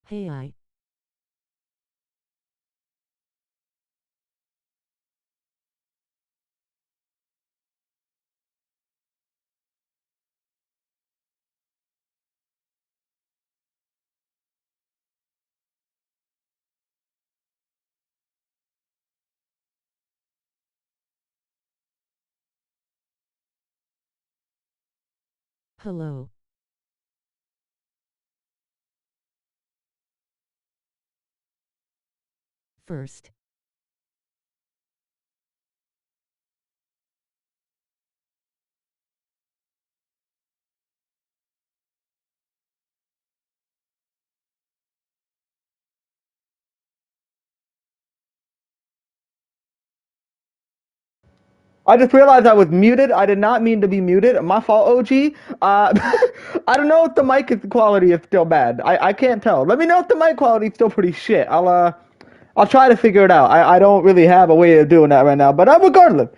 Hey, I. Hello. First, I just realized I was muted. I did not mean to be muted. My fault, OG. I don't know if the quality is still bad. I can't tell. Let me know if the mic quality is still pretty shit. I'll try to figure it out. I don't really have a way of doing that right now. But regardless,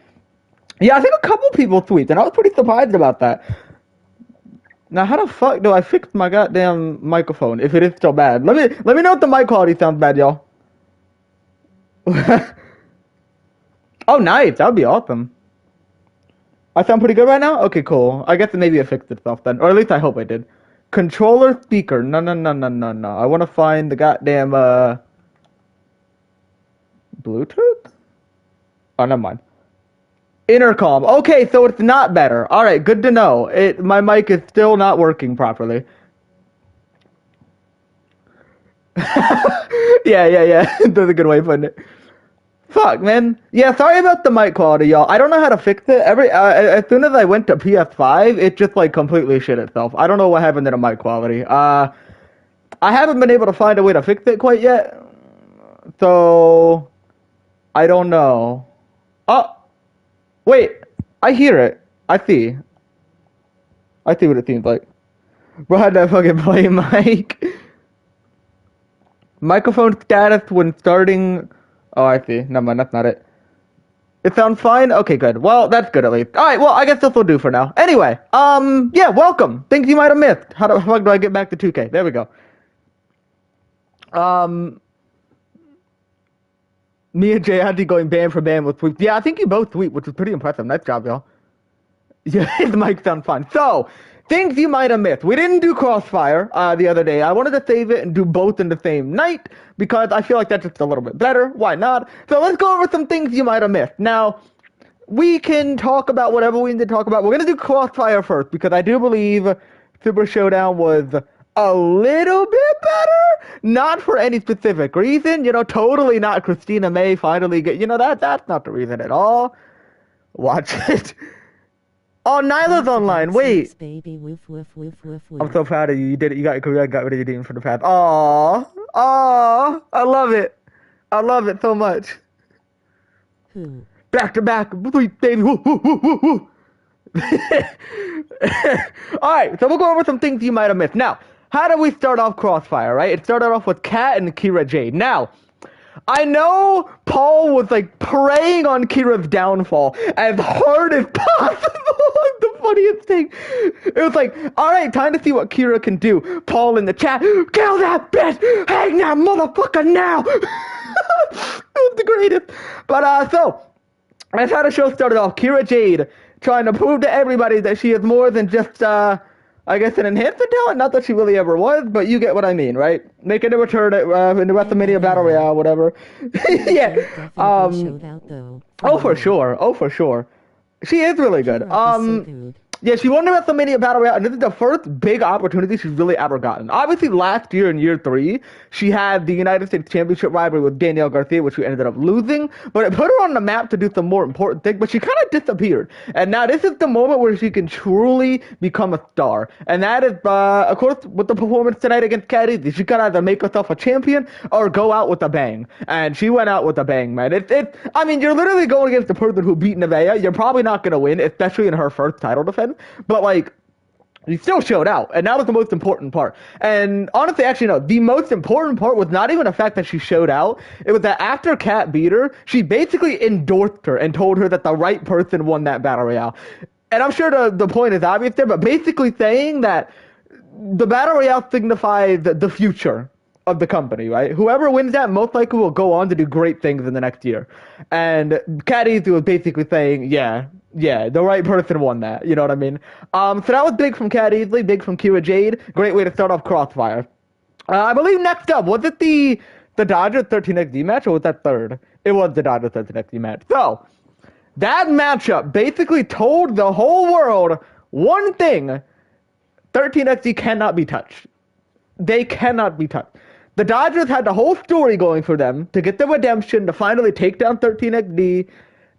yeah, I think a couple people tweeted, and I was pretty surprised about that. Now, how the fuck do I fix my goddamn microphone if it is still bad? Let me know if the mic quality sounds bad, y'all. Oh, nice. That would be awesome. I sound pretty good right now? Okay, cool. I guess maybe it fixed itself then. Or at least I hope I did. Controller speaker. No, no, no, no, no, no. I want to find the goddamn, Bluetooth? Oh, never mind. Intercom. Okay, so it's not better. Alright, good to know. My mic is still not working properly. Yeah, yeah, yeah. That's a good way of putting it. Fuck, man. Yeah, sorry about the mic quality, y'all. I don't know how to fix it. As soon as I went to PS5, it just like completely shit itself. I don't know what happened to the mic quality. I haven't been able to find a way to fix it quite yet, so I don't know. Oh, wait, I hear it. I see. I see what it seems like. Bro, had that fucking play mic. Microphone status when starting. Oh, I see. Never mind, that's not it. It sounds fine? Okay, good. Well, that's good at least. Alright, well, I guess this will do for now. Anyway, yeah, welcome. Things you might have missed. How the fuck do I get back to 2K? There we go. Um, Me and Jay actually going band for band with sweeps. Yeah, I think you both sweep, which is pretty impressive. Nice job, y'all. Yeah, his mic sounds fine. So, things you might have missed. We didn't do Crossfire the other day. I wanted to save it and do both in the same night because I feel like that's just a little bit better. Why not? So let's go over some things you might have missed. Now, we can talk about whatever we need to talk about. We're gonna do Crossfire first because I do believe Super Showdown was a little bit better. Not for any specific reason, totally not Christina May finally get. That's not the reason at all. Watch it. Oh, Nyla's once online. again, Wait, snakes, baby. Woof, woof, woof, woof, I'm woof. so proud of you. You did it. You got rid of your demon for the past. Aww, aww, I love it. I love it so much. Who? Back to back, sweet baby. Woo, woo, woo, woo, woo. Alright, so we'll go over some things you might have missed. Now, how do we start off Crossfire, right? It started off with Kat and Kira Jade. Now, I know Paul was like preying on Kira's downfall as hard as possible. The funniest thing. It was like, alright, time to see what Kira can do. Paul in the chat, kill that bitch! Hang that motherfucker now! It was the greatest. But, so, that's how the show started off. Kira Jade trying to prove to everybody that she is more than just, I guess, an enhancement talent. Not that she really ever was, but you get what I mean, right? Making a return in the WrestleMania Battle Royale, whatever. Kira Yeah. Jade definitely showed out, though. For Oh, for real. sure. Oh, for sure. She is really good. Kira is so good. Yeah, she won the WrestleMania Battle Royale, and this is the first big opportunity she's really ever gotten. Obviously, last year in year 3, she had the United States Championship rivalry with Danielle Garcia, which she ended up losing, but it put her on the map to do some more important things, but she kind of disappeared. And now this is the moment where she can truly become a star. And that is, of course, with the performance tonight against Cat Easy. She can either make herself a champion or go out with a bang. And she went out with a bang, man. I mean, you're literally going against the person who beat Nevaeh. You're probably not going to win, especially in her first title defense. But like, you still showed out, and that was the most important part. And honestly, actually, no, the most important part was not even the fact that she showed out. It was that after Kat beat her, she basically endorsed her and told her that the right person won that battle royale. And I'm sure the point is obvious there, but basically saying that the battle royale signifies the future of the company, right? Whoever wins that most likely will go on to do great things in the next year. And Caddy was basically saying, yeah, the right person won that. You know what I mean? So that was big from Cat Easley, big from Kira Jade. Great way to start off Crossfire. I believe next up, was it the Dodgers 13XD match, or was that third? It was the Dodgers 13XD match. So, that matchup basically told the whole world one thing: 13XD cannot be touched. They cannot be touched. The Dodgers had the whole story going for them to get the redemption, to finally take down 13XD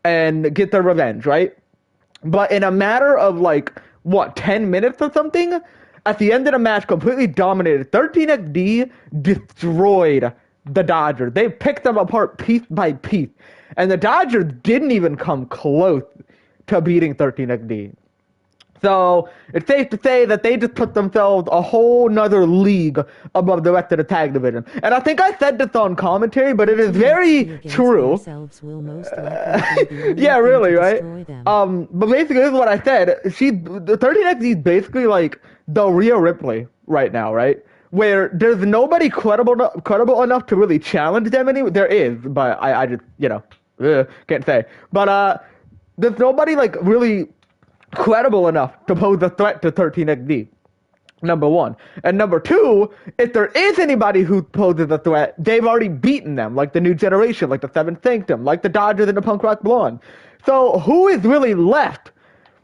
and get their revenge, right? But in a matter of 10 minutes or something, at the end of the match, completely dominated. 13XD destroyed the Dodgers. They picked them apart piece by piece. And the Dodgers didn't even come close to beating 13XD. So it's safe to say that they just put themselves a whole nother league above the rest of the tag division. And I think I said this on commentary, but it is very true. Yeah, really, right? But basically, this is what I said. The 13XD is basically like the Rhea Ripley right now, right? Where there's nobody credible enough to really challenge them anymore. There is, but I just, can't say. But there's nobody really credible enough to pose a threat to 13XD. Number one. And number two, if there is anybody who poses a threat, they've already beaten them, like the New Generation, like the Seventh Sanctum, like the Dodgers and the Punk Rock Blonde. So who is really left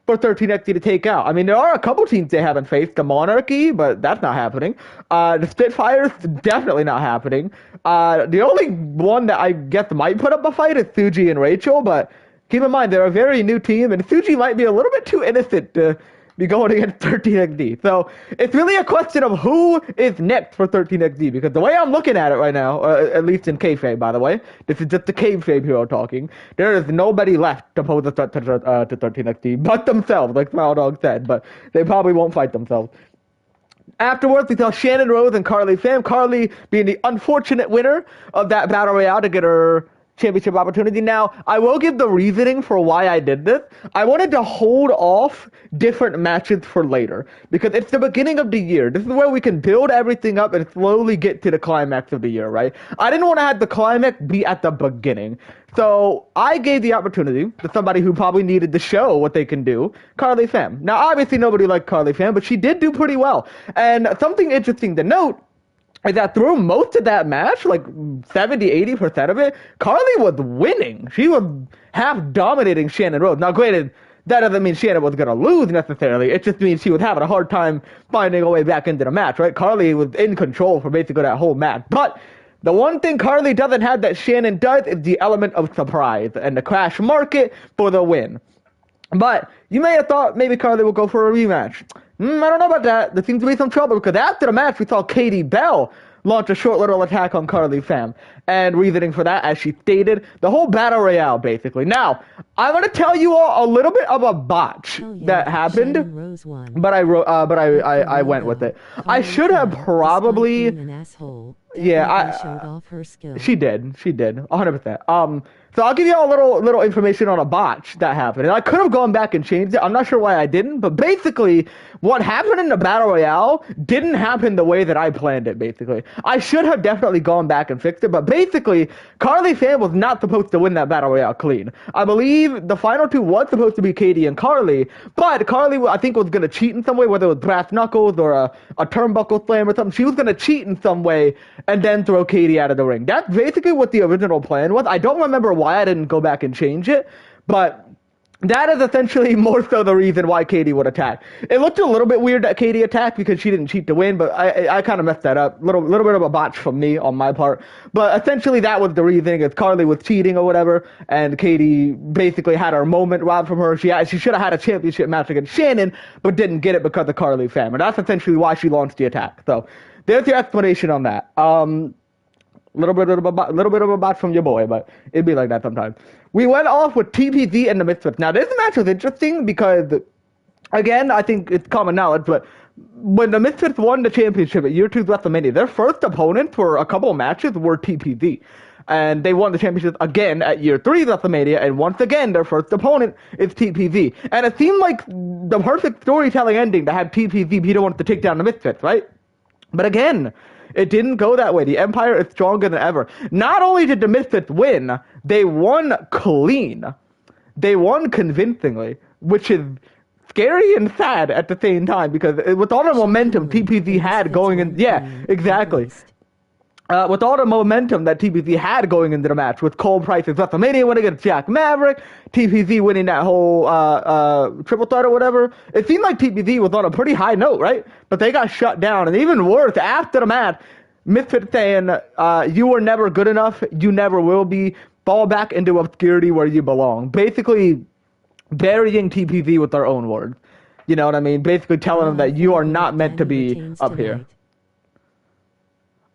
for 13XD to take out? I mean, there are a couple teams they haven't faced. The Monarchy, but that's not happening. The Spitfires, definitely not happening. The only one that I guess might put up a fight is Suji and Rachel, but keep in mind, they're a very new team, and Suji might be a little bit too innocent to be going against 13XD. So it's really a question of who is next for 13XD, because the way I'm looking at it right now, at least in kayfabe, by the way, this is just the kayfabe hero talking, there is nobody left to pose a threat to 13XD but themselves, like Smile Dog said, but they probably won't fight themselves. Afterwards, we saw Shannon Rose and Carly Pham. Carly being the unfortunate winner of that Battle Royale to get her championship opportunity. Now, I will give the reasoning for why I did this. I wanted to hold off different matches for later, because it's the beginning of the year. This is where we can build everything up and slowly get to the climax of the year, right? I didn't want to have the climax be at the beginning. So I gave the opportunity to somebody who probably needed to show what they can do, Carly Pham. Now, obviously, nobody liked Carly Pham, but she did do pretty well. And something interesting to note is that through most of that match, 70-80% of it, Carly was winning. She was half dominating Shannon Rose. Now, granted, that doesn't mean Shannon was going to lose necessarily. It just means she was having a hard time finding a way back into the match, right? Carly was in control for basically that whole match. But the one thing Carly doesn't have that Shannon does is the element of surprise and the crash market for the win. But you may have thought maybe Carly will go for a rematch. I don't know about that. There seems to be some trouble, because after the match, we saw Katie Bell launch a short little attack on Carly Pham. And reasoning for that, as she stated, the whole Battle Royale, basically. Now, I'm going to tell you all a little bit of a botch that happened, but I went with it. I should have probably... She did, 100%. So I'll give you all a little information on a botch that happened. And I could have gone back and changed it. I'm not sure why I didn't, but basically, what happened in the Battle Royale didn't happen the way that I planned it, basically. I should have definitely gone back and fixed it, but basically, Carly Pham was not supposed to win that Battle Royale clean. I believe the final two was supposed to be Katie and Carly, but Carly, I think, was going to cheat in some way, whether it was brass knuckles or a turnbuckle slam or something. She was going to cheat in some way and then throw Katie out of the ring. That's basically what the original plan was. I don't remember why I didn't go back and change it, but that is essentially more so the reason why Katie would attack. It looked a little bit weird that Katie attacked because she didn't cheat to win, but I kind of messed that up. Little bit of a botch from me on my part. But essentially that was the reason, is Carly was cheating or whatever, and Katie basically had her moment robbed from her. She should have had a championship match against Shannon, but didn't get it because of Carly Pham. And that's essentially why she launched the attack. So there's your explanation on that. Little bit of a bot from your boy, but it'd be like that sometimes. We went off with TPZ and the Misfits. Now, this match was interesting because, again, I think it's common knowledge, but when the Misfits won the championship at Year 2's WrestleMania, their first opponent for a couple matches were TPZ. And they won the championship again at Year 3's WrestleMania, and once again, their first opponent is TPZ. And it seemed like the perfect storytelling ending to have TPZ be the one to take down the Misfits, right? But again, It didn't go that way. The Empire is stronger than ever. Not only did the Misfits win, they won clean. They won convincingly, which is scary and sad at the same time because with all the momentum TPZ had going in, yeah, exactly. With all the momentum that TPZ had going into the match, with Cole Price's WrestleMania win against Jack Maverick, TPZ winning that whole triple threat or whatever, it seemed like TPZ was on a pretty high note, right? But they got shut down, and even worse, after the match, Misfits saying, you were never good enough, you never will be, fall back into obscurity where you belong. Basically, burying TPZ with their own words. You know what I mean? Basically telling them that you are not meant to be up here.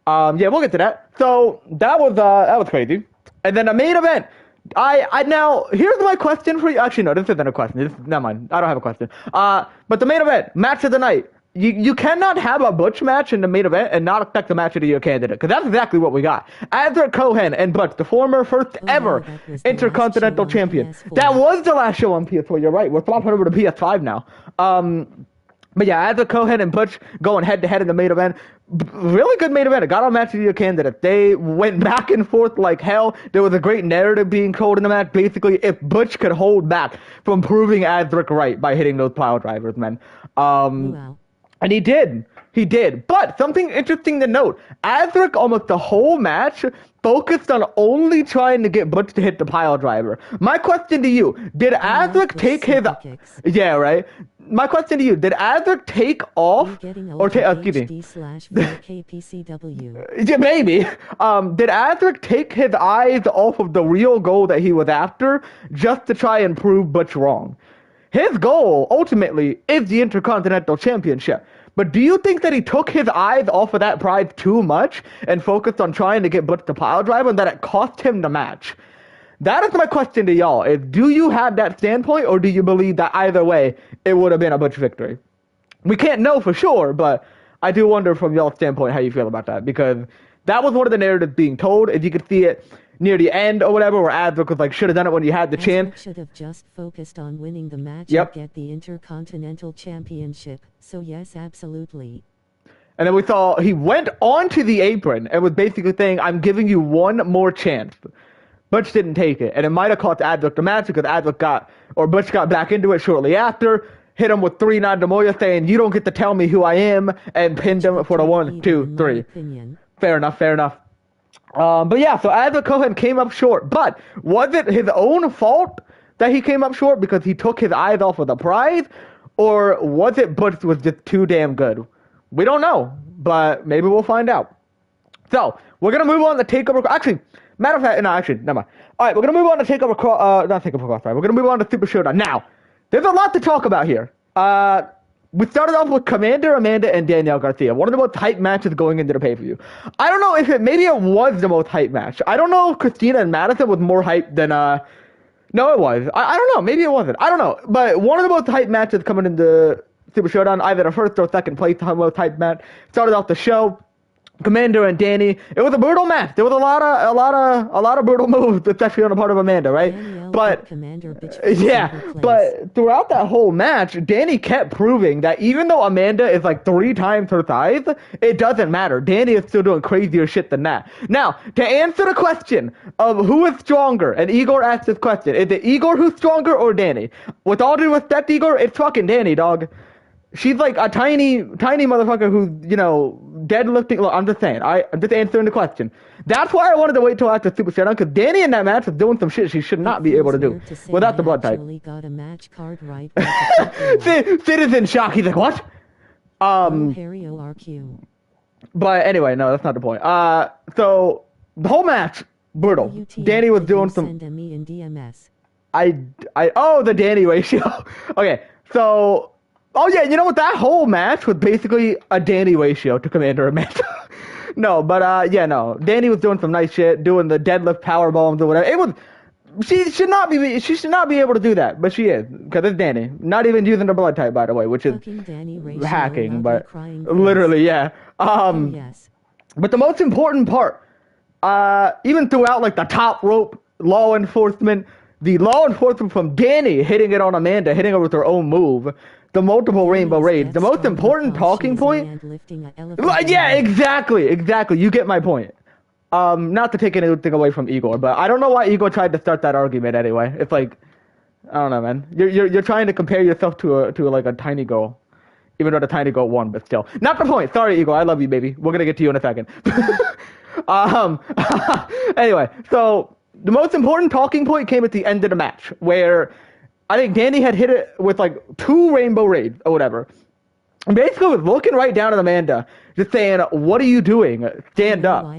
Yeah, we'll get to that. So that was crazy. And then the main event. I now here's my question for you. Actually, no, this isn't a question. Never mind. I don't have a question. But the main event, match of the night. You cannot have a Butch match in the main event and not expect the match of the year candidate, because that's exactly what we got. Azra Cohen and Butch, the former first ever Intercontinental Champion. That was the last show on PS4. You're right. We're flopping over to PS5 now. But yeah, Azra Cohen and Butch going head to head in the main event. Really good main event. It got on match of the year candidate. They went back and forth like hell. There was a great narrative being told in the match. Basically, if Butch could hold back from proving Azric right by hitting those pile drivers, man. Wow. And he did. He did. But something interesting to note, Azric almost the whole match focused on only trying to get Butch to hit the pile driver. My question to you, did Azric take his... Yeah, right? My question to you, did Azric take off... Or take... excuse me. Yeah, maybe. Did Azric take his eyes off of the real goal that he was after just to try and prove Butch wrong? His goal, ultimately, is the Intercontinental Championship. But do you think that he took his eyes off of that prize too much and focused on trying to get Butch to pile driver and that it cost him the match? That is my question to y'all. Do you have that standpoint, or do you believe that either way, it would have been a Butch victory? We can't know for sure, but I do wonder from y'all's standpoint how you feel about that, because that was one of the narratives being told. If you could see it near the end or whatever, where Azric was like, should have done it when you had the chance. Should have just focused on winning the match and get the Intercontinental Championship. So yes, absolutely. And then we saw he went onto the apron and was basically saying, I'm giving you one more chance. Butch didn't take it. And it might have cost Azric the match because Butch got back into it shortly after, hit him with 3 Nademoya saying, you don't get to tell me who I am, and pinned him for the 1, 2, 3. Fair enough. But yeah, so Azra Cohen came up short. But was it his own fault that he came up short because he took his eyes off of the prize? Or was it Butch was just too damn good? We don't know, but maybe we'll find out. So, we're going to move on to TakeOver... Actually, matter of fact, no, actually, never mind. Alright, we're going to move on to TakeOver... not TakeOver Crossfire. We're going to move on to Super Showdown. Now, there's a lot to talk about here. We started off with Commander Amanda and Danielle Garcia, one of the most hype matches going into the pay-per-view. I don't know if maybe it was the most hype match. I don't know if Christina and Madison was more hype than, no, it was. I don't know, maybe it wasn't. I don't know, but one of the most hype matches coming into Super Showdown, either the first or second place most hype match, started off the show. Commander and Danny. It was a brutal match. There was a lot of brutal moves, especially on the part of Amanda, right? But but throughout that whole match, Danny kept proving that even though Amanda is like 3 times her size, it doesn't matter. Danny is still doing crazier shit than that. Now, to answer the question of who is stronger, and Igor asked this question, is it Igor who's stronger or Danny? With all due respect, Igor, it's fucking Danny, dog. She's like a tiny motherfucker who's, deadlifting. Look, I'm just saying. I'm just answering the question. That's why I wanted to wait till after Super Showdown, because Danny in that match was doing some shit she should not be able to do without the blood type. Got a match card right. Citizen shock. He's like, what? Harry ORQ. But anyway, no, that's not the point. So the whole match, brutal. Danny was doing some. Send me in DMS. The Danny ratio. Okay, so. Oh, yeah, you know what? That whole match was basically a Danny ratio to Commander Amanda. No, but, no. Danny was doing some nice shit, doing the deadlift power bombs or whatever. It was... She should not be able to do that, but she is, because it's Danny. Not even using the blood type, by the way, which is hacking, but literally, yeah. Yes. But the most important part, even throughout, like, the top rope, law enforcement, the law enforcement from Danny hitting it on Amanda, hitting her with her own move, the multiple rainbow raids. The most important talking point. Yeah, exactly. You get my point. Not to take anything away from Igor, but I don't know why Igor tried to start that argument anyway. It's like, I don't know, man. You're trying to compare yourself to a tiny girl. Even though the tiny girl won, but still. Not the point. Sorry, Igor. I love you, baby. We're gonna get to you in a second. Anyway, so the most important talking point came at the end of the match, where I think Danny had hit it with like 2 rainbow raids or whatever. And basically was looking right down at Amanda, just saying, "What are you doing? Stand up." No,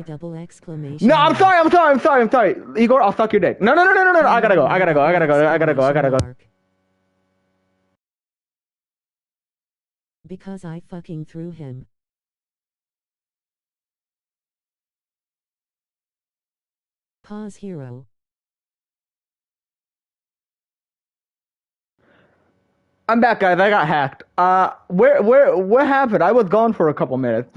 I'm sorry. Igor, I'll suck your dick. No. I gotta go. Because I fucking threw him. Pause hero. I'm back, guys. I got hacked. What happened? I was gone for a couple minutes.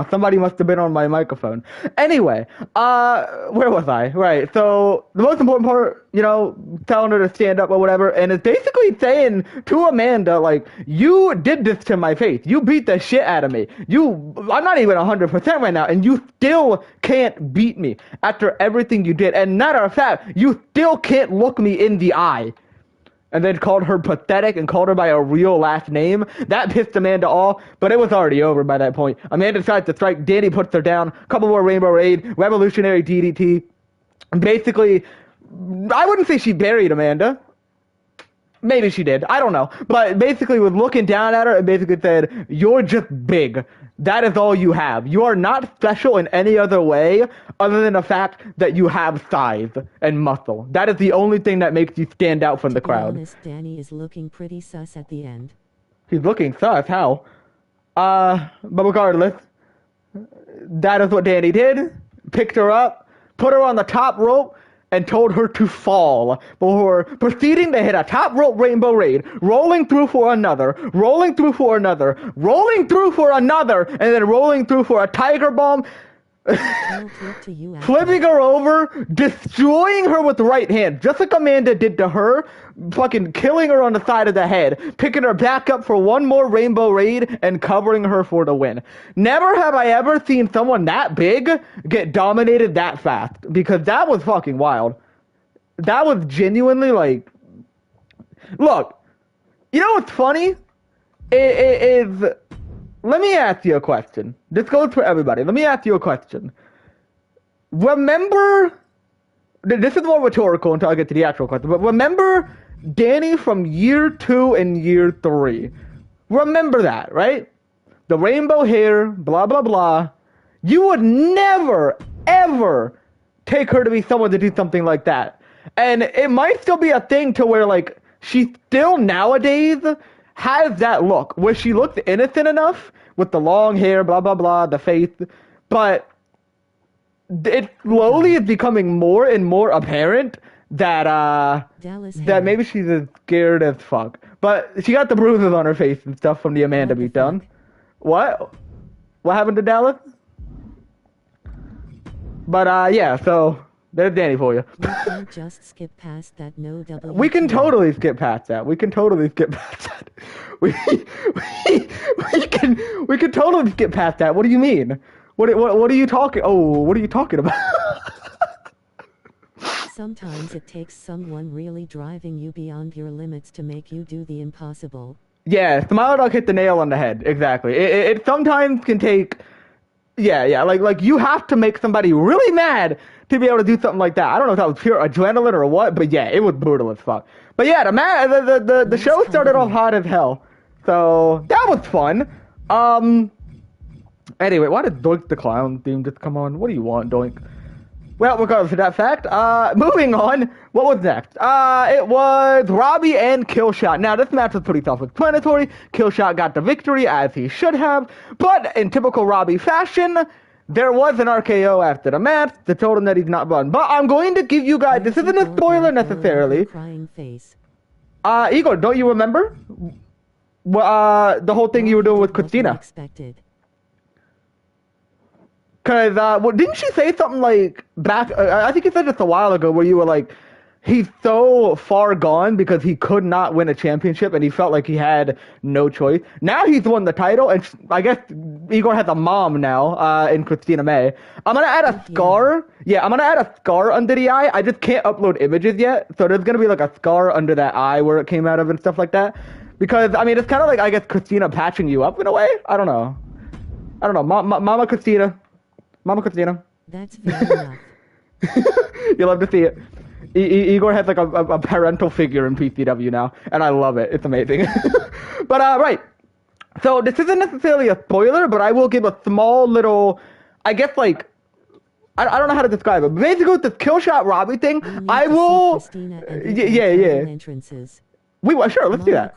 Somebody must have been on my microphone. Anyway, where was I? Right, so the most important part, telling her to stand up or whatever, and it's basically saying to Amanda, like, you did this to my face. You beat the shit out of me. I'm not even 100% right now, and you still can't beat me after everything you did. And matter of fact, you still can't look me in the eye. And then called her pathetic and called her by a real last name. That pissed Amanda off, but it was already over by that point. Amanda decides to strike. Danny puts her down. Couple more Rainbow Raid. Revolutionary DDT. Basically, I wouldn't say she buried Amanda. Maybe she did. I don't know. But basically was looking down at her and basically said, "You're just big. That is all you have. You are not special in any other way other than the fact that you have size and muscle. That is the only thing that makes you stand out from the crowd." To be honest, Danny is looking pretty sus at the end. He's looking sus? How? But regardless, that is what Danny did. Picked her up, put her on the top rope, and told her to fall before proceeding to hit a top rope Rainbow Raid, rolling through for another, and then rolling through for a Tiger Bomb, flipping her over, destroying her with the right hand, just like Amanda did to her, fucking killing her on the side of the head, picking her back up for one more Rainbow Raid, and covering her for the win. Never have I ever seen someone that big get dominated that fast, because that was fucking wild. That was genuinely like... Look, you know what's funny? It is... Let me ask you a question. This goes for everybody. Let me ask you a question. Remember... This is more rhetorical until I get to the actual question, but remember Danny from year 2 and year 3. Remember that, right? The rainbow hair, blah, blah, blah. You would never, ever take her to be someone to do something like that. And it might still be a thing to where, like, she still nowadays has that look, where she looks innocent enough with the long hair, blah, blah, blah, the face, but it slowly is becoming more and more apparent that maybe she's as scared as fuck. But she got the bruises on her face and stuff from the Amanda beatdown. What? What happened to Dallas? But yeah, so there's Danny for you. We can't just skip past that. No double. We can totally skip past that. We can totally skip past that. What do you mean? What are you talking? Oh, what are you talking about? Sometimes it takes someone really driving you beyond your limits to make you do the impossible. Yeah, Smile Dog hit the nail on the head. Exactly. It sometimes can take... Yeah, like you have to make somebody really mad to be able to do something like that. I don't know if that was pure adrenaline or what, but yeah, it was brutal as fuck. But yeah, the show started off hot as hell. So that was fun. Anyway, why did Doink the Clown theme just come on? What do you want, Doink? Well, regardless of that fact, moving on, what was next? It was Robbie and Killshot. Now, this match was pretty self-explanatory. Killshot got the victory, as he should have, but in typical Robbie fashion, there was an RKO after the match that told him that he's not run. But I'm going to give you guys, this isn't a spoiler necessarily. Igor, don't you remember? The whole thing you were doing with Christina. Because, didn't she say something like back, I think you said this a while ago, where you were like, he's so far gone because he could not win a championship and he felt like he had no choice. Now he's won the title, and I guess Igor has a mom now in Christina May. I'm gonna add a scar. Yeah, I'm gonna add a scar under the eye. I just can't upload images yet, so there's gonna be like a scar under that eye where it came out of and stuff like that. Because I mean, it's kind of like, I guess, Christina patching you up in a way. I don't know. Mama Christina. Mama Christina. That's fair enough. You love to see it. Igor has like a parental figure in PCW now, and I love it. It's amazing. But right. So this isn't necessarily a spoiler, but I will give a small little, I guess, like, I don't know how to describe it. But basically, with this Killshot Robbie thing, I will. Yeah. Entrances. Sure, let's do that.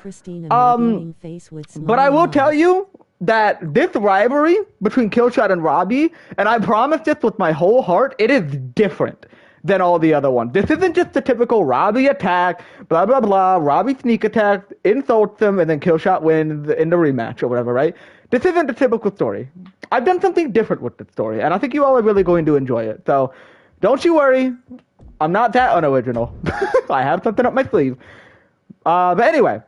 But I will tell you that this rivalry between Killshot and Robbie, and I promise this with my whole heart, it is different than all the other ones. This isn't just the typical Robbie attack, blah, blah, blah, Robbie sneak attack, insults him, and then Killshot wins in the rematch or whatever, right? This isn't the typical story. I've done something different with this story, and I think you all are really going to enjoy it. So don't you worry. I'm not that unoriginal. I have something up my sleeve. But anyway,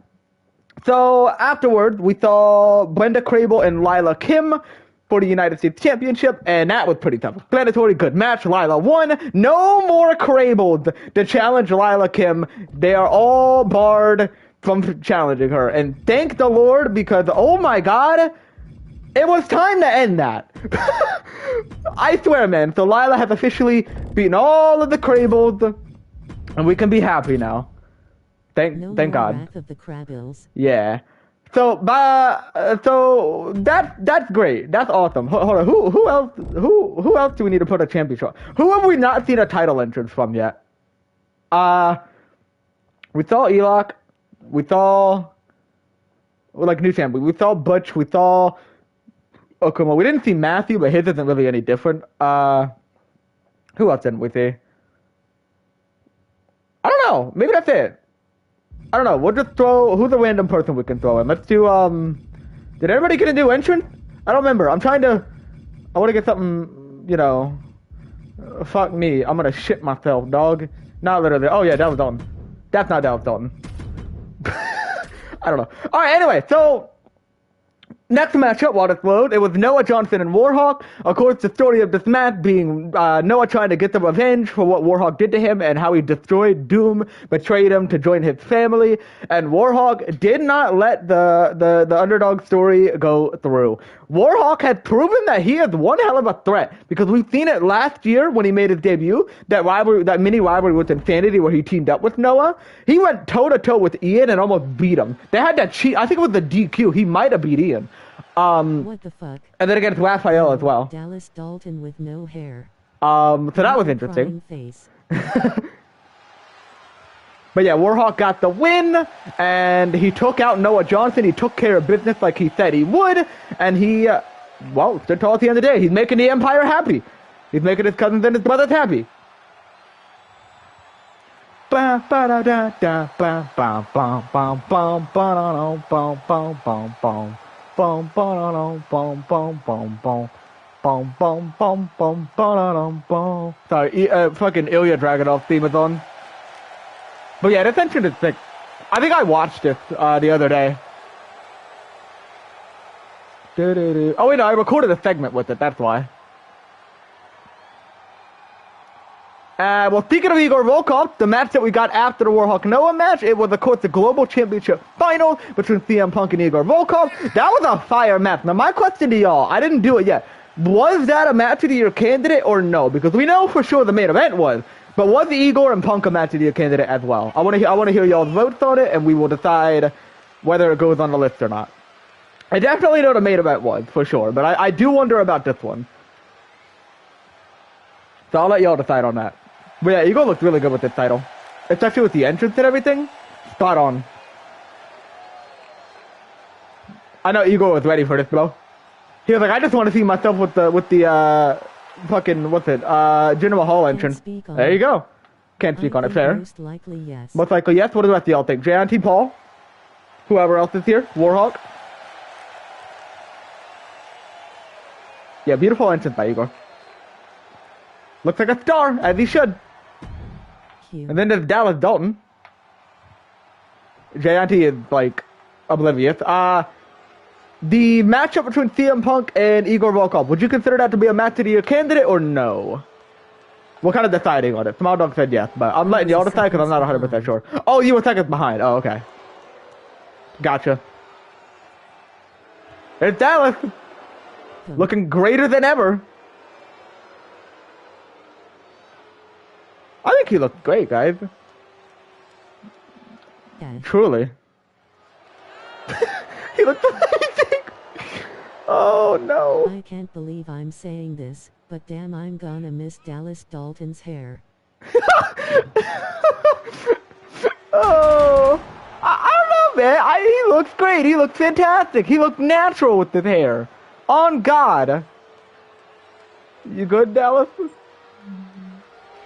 so afterwards, we saw Brenda Crable and Lila Kim for the United States Championship, and that was pretty tough. Explanatory, good match. Lila won. No more Crables to challenge Lila Kim. They are all barred from challenging her, and thank the Lord, because, oh my God, it was time to end that. I swear, man. So Lila has officially beaten all of the Crables, and we can be happy now. Thank God. Wrath of the Crabills. Yeah. So, so that's great. That's awesome. Hold on. Who else do we need to put a championship? Who have we not seen a title entrance from yet? We saw Elok. We saw, like, new champion. We saw Butch. We saw Okuma. We didn't see Matthew, but his isn't really any different. Who else didn't we see? I don't know. Maybe that's it. I don't know. We'll just throw. Who's a random person we can throw in? Let's do. Did everybody get a new entrance? I don't remember. I want to get something. You know. Fuck me. I'm gonna shit myself, dog. Not literally. Oh yeah, that was Dalton. That's not Dallas Dalton. I don't know. All right. Anyway, so. Next matchup, while it's load, it was Noah Johnson and Warhawk. Of course, the story of this match being Noah trying to get the revenge for what Warhawk did to him and how he destroyed Doom, betrayed him to join his family. And Warhawk did not let the underdog story go through. Warhawk had proven that he is one hell of a threat, because we've seen it last year when he made his debut, that mini rivalry with Insanity where he teamed up with Noah. He went toe-to-toe with Ian and almost beat him. They had that cheat. I think it was the DQ. He might have beat Ian. What the fuck? And then against Raphael as well. Dallas Dalton with no hair. So that was interesting. Face. But yeah, Warhawk got the win, and he took out Noah Johnson. He took care of business like he said he would, and he, stood tall at the end of the day. He's making the Empire happy. He's making his cousins and his brothers happy. Sorry, fucking Ilya Dragunov theme is on. But yeah, this entrance is sick. I think I watched this the other day. Oh wait, no, I recorded a segment with it, that's why. Well, speaking of Igor Volkov, the match that we got after the Warhawk Noah match, it was, of course, the Global Championship Final between CM Punk and Igor Volkov. That was a fire match. Now, my question to y'all, I didn't do it yet. Was that a match of the year candidate or no? Because we know for sure the main event was. But was the Igor and Punk a match of the year candidate as well? I want to hear y'all's votes on it, and we will decide whether it goes on the list or not. I definitely know the main event was, for sure. But I do wonder about this one. So I'll let y'all decide on that. But yeah, Igor looked really good with this title. Especially with the entrance and everything. Spot on. I know Igor was ready for this, bro. He was like, I just want to see myself with the fucking, what's it, Jinder Mahal entrance. There you go. Can't speak on it, fair. Most likely yes. Most likely yes. What do the rest of y'all think? JNT Paul? Whoever else is here? Warhawk? Yeah, beautiful entrance by Igor. Looks like a star, as he should. you. And then there's Dallas Dalton. JNT is like oblivious. The matchup between CM Punk and Igor Volkov, would you consider that to be a match of the year candidate or no? We're kind of deciding on it. Small Dog said yes, but I'm letting y'all decide because I'm not 100% sure. Oh, you were seconds behind. Oh, okay. Gotcha. It's Dallas. Looking greater than ever. I think he looked great, guys. Yeah. Truly. He looked amazing. Oh, no. I can't believe I'm saying this, but damn, I'm gonna miss Dallas Dalton's hair. Oh, I don't know, man. He looks great. He looks fantastic. He looked natural with his hair. On God. You good, Dallas?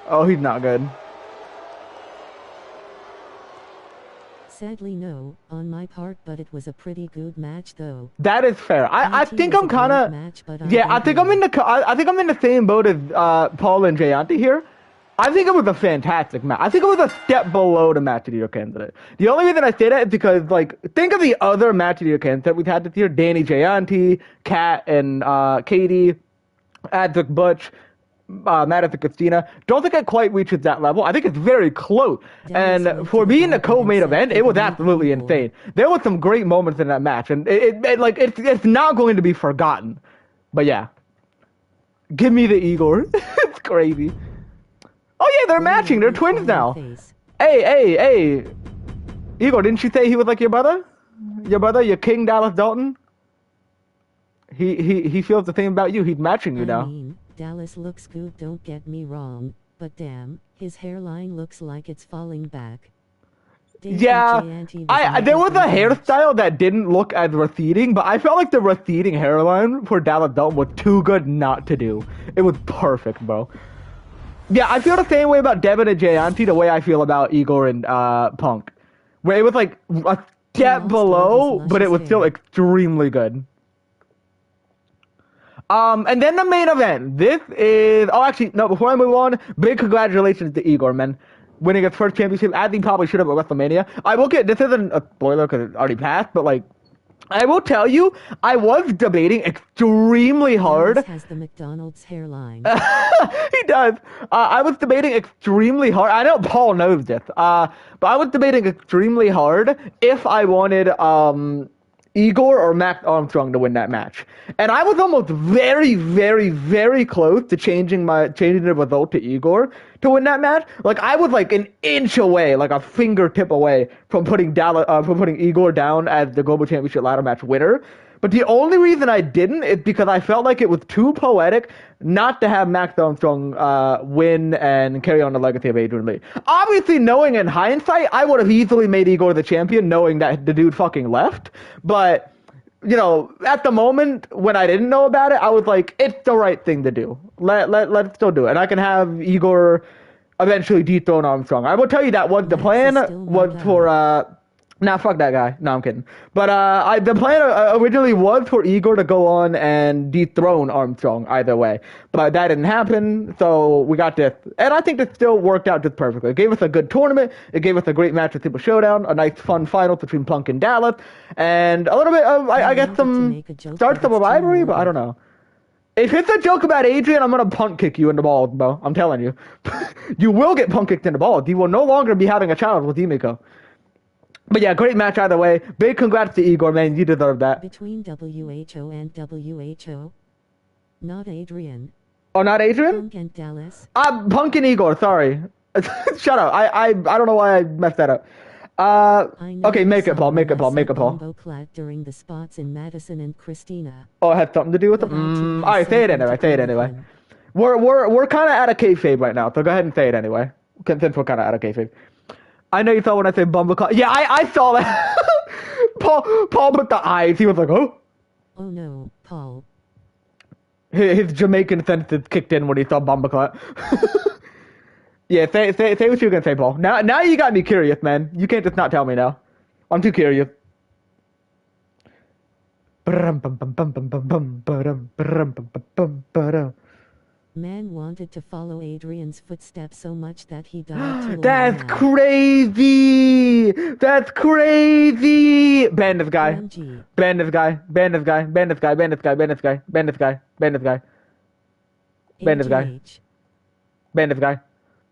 Oh, he's not good. Sadly no, on my part, but it was a pretty good match though. That is fair. I think I'm kind of... Yeah, I think I'm in the same boat as Paul and Jayanti here. I think it was a fantastic match. I think it was a step below the match of the year candidate. The only reason I say that is because, like, think of the other match of the year candidate we've had this year. Danny Jayanti, Kat and Katie, Adzik Butch, Madison Christina. Don't think it quite reaches that level. I think it's very close. And for being the co-main event, it was absolutely insane. There were some great moments in that match, and it's not going to be forgotten. But yeah, give me the Igor. It's crazy. Oh yeah, they're matching. They're twins now. Hey. Igor, didn't you say he was like your brother? Your King Dallas Dalton? He feels the same about you. He's matching you now. I mean, Dallas looks good, don't get me wrong, but damn, his hairline looks like it's falling back. Yeah, there was a hairstyle that didn't look as receding, but I felt like the receding hairline for Dallas Dalton was too good not to do. It was perfect, bro. Yeah, I feel the same way about Devin and Jayanti, the way I feel about Igor and Punk. Where it was like a step below, but it was still extremely good. And then the main event. This is... Oh, actually, no, before I move on, big congratulations to Igor, man. Winning his first championship, as he probably should have at WrestleMania. I will get... This isn't a spoiler because it already passed, but, like, I will tell you, I was debating extremely hard. Dallas has the McDonald's hairline. He does. I was debating extremely hard. I know Paul knows this. But I was debating extremely hard if I wanted Igor or Max Armstrong to win that match. And I was almost very, very, very close to changing the result to Igor to win that match. Like, I was like an inch away, like a fingertip away from putting Igor down as the Global Championship ladder match winner. But the only reason I didn't is because I felt like it was too poetic not to have Max Armstrong win and carry on the legacy of Adrian Lee. Obviously, knowing in hindsight, I would have easily made Igor the champion, knowing that the dude fucking left. But, you know, at the moment when I didn't know about it, I was like, it's the right thing to do. Let's still do it. And I can have Igor eventually dethrone Armstrong. I will tell you that was the plan was for... Nah, fuck that guy. No, I'm kidding. But the plan originally was for Igor to go on and dethrone Armstrong either way. But that didn't happen, so we got this. And I think this still worked out just perfectly. It gave us a good tournament. It gave us a great match with Super Showdown, a nice fun final between Punk and Dallas, and a little bit of, I guess, some starts of a rivalry, but I don't know. If it's a joke about Adrian, I'm going to punt kick you in the balls, bro. I'm telling you. You will get punt kicked in the balls. You will no longer be having a challenge with Yumiko. But yeah, great match either way. Big congrats to Igor, man. You deserve that. Between WHO and WHO. Not Adrian. Oh, not Adrian? Punk and Dallas. Punk and Igor, sorry. Shut up. I don't know why I messed that up. Okay, make it, Paul. Clad during the spots in Madison and Christina. Oh, it had something to do with them? Alright, say it anyway. We're kind of out of kayfabe right now, so go ahead and say it anyway. Since we're kind of out of kayfabe. I know you saw when I say Bumbleclaw. Yeah, I saw that. Paul put the eyes. He was like, oh. Oh no, Paul. His Jamaican senses kicked in when he saw Bumbleclaw. Yeah, say what you're gonna say, Paul. Now you got me curious, man. You can't just not tell me now. I'm too curious. Man wanted to follow Adrian's footsteps so much that he died to That's crazy! That's crazy! Ban this guy. OMG. Ban this guy. Ban this guy. Ban this guy. Ban this guy. Ban this guy. Ban this guy. Ban this guy. Ban this guy. AGH. Ban this guy.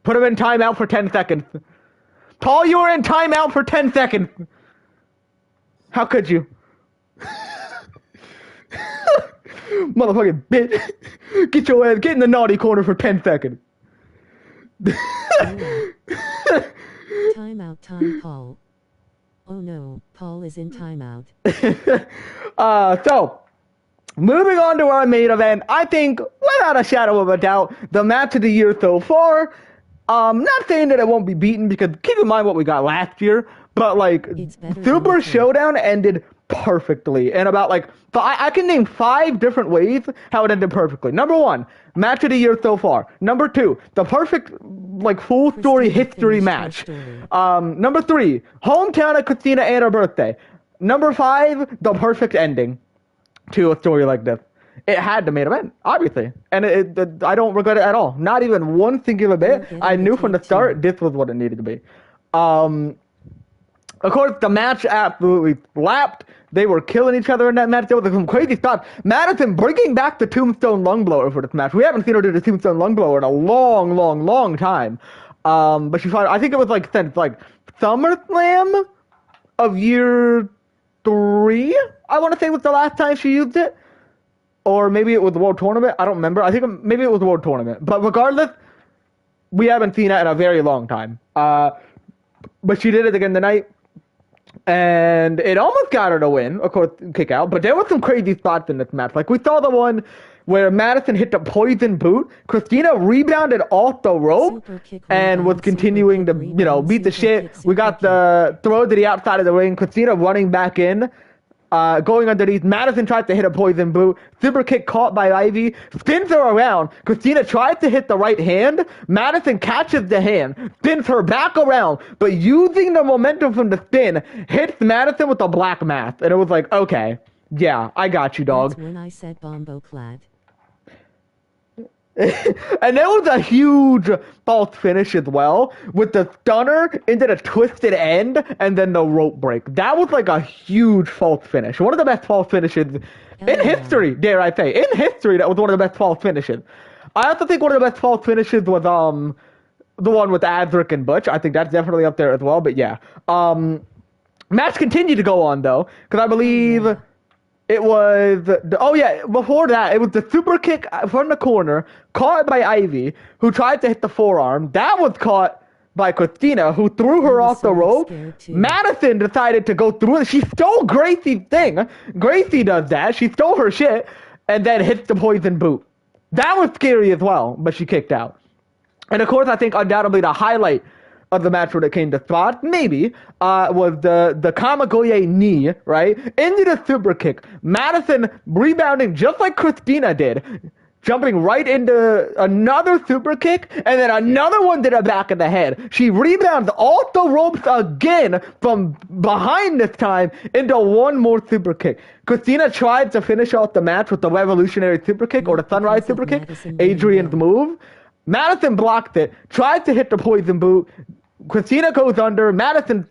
Put him in timeout for 10 seconds. Paul, you were in timeout for 10 seconds. How could you? Motherfucking bitch. Get your ass, get in the naughty corner for 10 seconds. Timeout time, Paul. Oh no, Paul is in timeout. So, moving on to our main event, I think, without a shadow of a doubt, the match of the year so far. Not saying that it won't be beaten, because keep in mind what we got last year, but like, Super Showdown ended perfectly. And about like, I can name 5 different ways how it ended perfectly. Number 1, match of the year so far. Number 2, the perfect, like, full story history match. Number 3, hometown of Christina and her birthday. Number 5, the perfect ending to a story like this. It had the main event, obviously. And I don't regret it at all. Not even one singular bit. I knew from the start this was what it needed to be. Of course, the match absolutely slapped. They were killing each other in that match. There was some crazy stuff. Madison bringing back the Tombstone Lungblower for this match. We haven't seen her do the Tombstone Lungblower in a long, long, long time. But she fought, I think it was like since like SummerSlam of year 3, I want to say was the last time she used it. Or maybe it was the World Tournament. I don't remember. I think maybe it was the World Tournament. But regardless, we haven't seen that in a very long time. But she did it again tonight. And it almost got her to win, of course, kick out. But there were some crazy spots in this match. Like, we saw the one where Madison hit the poison boot. Christina rebounded off the rope and was continuing to, beat the shit. We got the throw to the outside of the ring. Christina running back in. Going underneath, Madison tried to hit a poison boot. Super kick caught by Ivy. Spins her around. Christina tries to hit the right hand. Madison catches the hand. Spins her back around. But using the momentum from the spin, hits Madison with a black mass. And it was like, okay, yeah, I got you, dog. That's when I said bombo clad. And there was a huge false finish as well, with the stunner into the twisted end and then the rope break. That was like a huge false finish. One of the best false finishes in history, dare I say. In history, that was one of the best false finishes. I also think one of the best false finishes was the one with Azric and Butch. I think that's definitely up there as well, but yeah. Match continued to go on, though, because I believe... It was, before that, it was the super kick from the corner, caught by Ivy, who tried to hit the forearm. That was caught by Christina, who threw her off the rope. Madison decided to go through it. She stole Gracie's thing. Gracie does that. She stole her shit, and then hits the poison boot. That was scary as well, but she kicked out. And of course, I think undoubtedly the highlight of the match when it came to spots, maybe, was the Kamigoye knee, right? Into the super kick. Madison rebounding just like Christina did, jumping right into another super kick, and then another one to the back of the head. She rebounds off the ropes again from behind this time into one more super kick. Christina tried to finish off the match with the revolutionary super kick or the sunrise super kick, Adrian's move. Madison blocked it, tried to hit the poison boot. Christina goes under. Madison,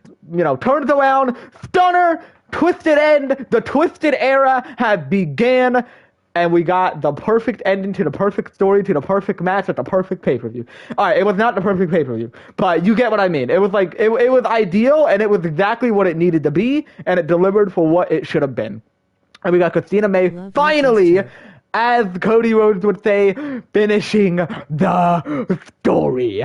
turns around. Stunner, twisted end. The twisted era has began. And we got the perfect ending to the perfect story, to the perfect match at the perfect pay-per-view. All right, it was not the perfect pay-per-view, but you get what I mean. It was like, it was ideal, and it was exactly what it needed to be, and it delivered for what it should have been. And we got Christina May finally, as Cody Rhodes would say, finishing the story.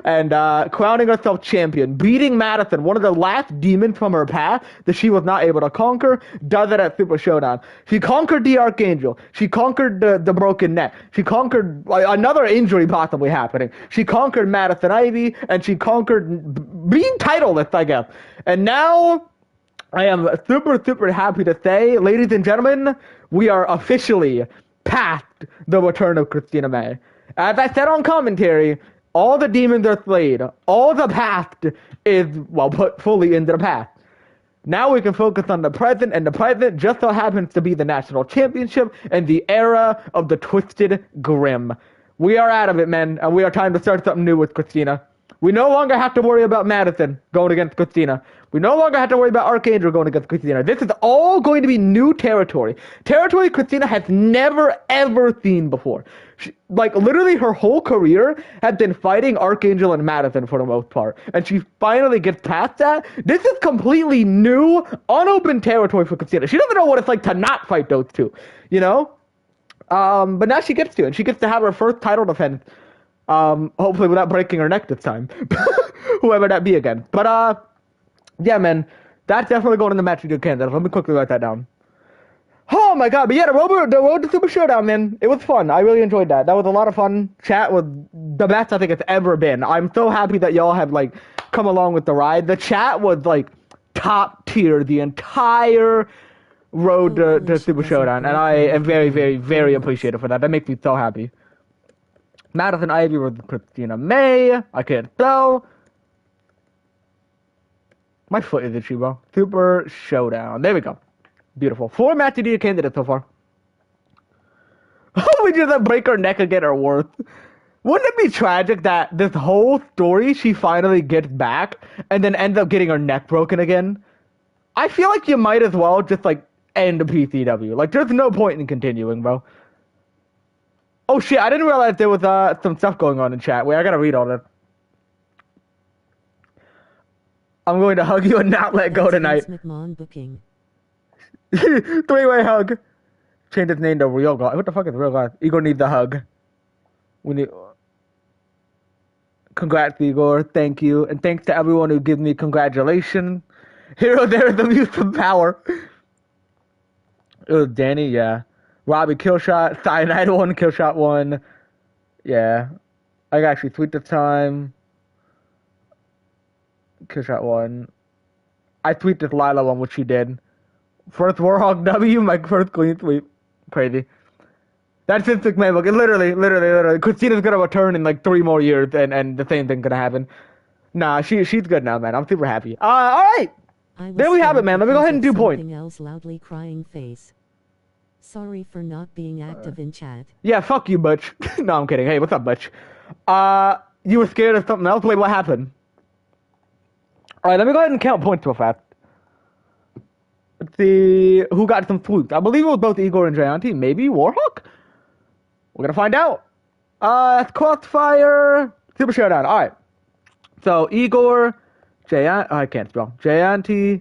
And crowning herself champion, beating Madison, one of the last demons from her past that she was not able to conquer, does it at Super Showdown. She conquered the Archangel. She conquered the broken neck. She conquered another injury possibly happening. She conquered Madison Ivy, and she conquered being titleless, I guess. And now I am super, super happy to say, ladies and gentlemen, we are officially past the return of Christina May. As I said on commentary, all the demons are slayed. All the past is, put fully into the past. Now we can focus on the present, and the present just so happens to be the national championship and the era of the Twisted Grim. We are out of it, man, and we are trying to start something new with Christina. We no longer have to worry about Madison going against Christina. We no longer have to worry about Archangel going against Christina. This is all going to be new territory. Territory Christina has never, ever seen before. Like, literally her whole career has been fighting Archangel and Madison for the most part. And she finally gets past that. This is completely new, unopened territory for Christina. She doesn't know what it's like to not fight those two, you know? But now she gets to, and she gets to have her first title defense. Hopefully without breaking her neck this time. Whoever that be again. But, yeah, man. That's definitely going in the match with Kansas. Let me quickly write that down. Oh my god, but yeah, the road to Super Showdown, man. It was fun. I really enjoyed that. That was a lot of fun. Chat was the best I think it's ever been. I'm so happy that y'all have, like, come along with the ride. The chat was, like, top tier the entire road to Super Showdown. And I am very, very, very appreciative for that. That makes me so happy. Madison Ivy was Christina May. I can't spell. My foot is itchy, bro. Super Showdown. There we go. Beautiful. 4 match of the candidates so far. We just break her neck and get her worth. Wouldn't it be tragic that this whole story she finally gets back and then ends up getting her neck broken again? I feel like you might as well just, like, end the PCW. Like, there's no point in continuing, bro. Oh shit, I didn't realize there was some stuff going on in chat. Wait, I gotta read all this. I'm going to hug you and not let go tonight. Booking. 3-way hug. Change his name to Real God. What the fuck is Real God? Igor needs a hug. We need. Congrats, Igor. Thank you. And thanks to everyone who gives me congratulations. Hero, there's the use of power. It was Danny, yeah. Robbie, Killshot. Cyanide 1, Killshot 1. Yeah. I got actually tweet this time. Killshot 1. I tweet this Lila one, which she did. First Warhawk W, my first clean sweep. Crazy. That's Vince McMahon. Look, literally. Christina's gonna return in like 3 more years, and the same thing gonna happen. Nah, she's good now, man. I'm super happy. All right. There we have it, man. Let me go ahead and do points. Else loudly crying face. Sorry for not being active in chat. Yeah, fuck you, Butch. No, I'm kidding. Hey, what's up, Butch? You were scared of something else? Wait, what happened? All right, let me go ahead and count points real fast. Let's see who got some swoops. I believe it was both Igor and Gianti. Maybe Warhawk? We're going to find out. It's Crossfire, Super Showdown. All right. So, Igor, Gianti, I can't spell. Gianti,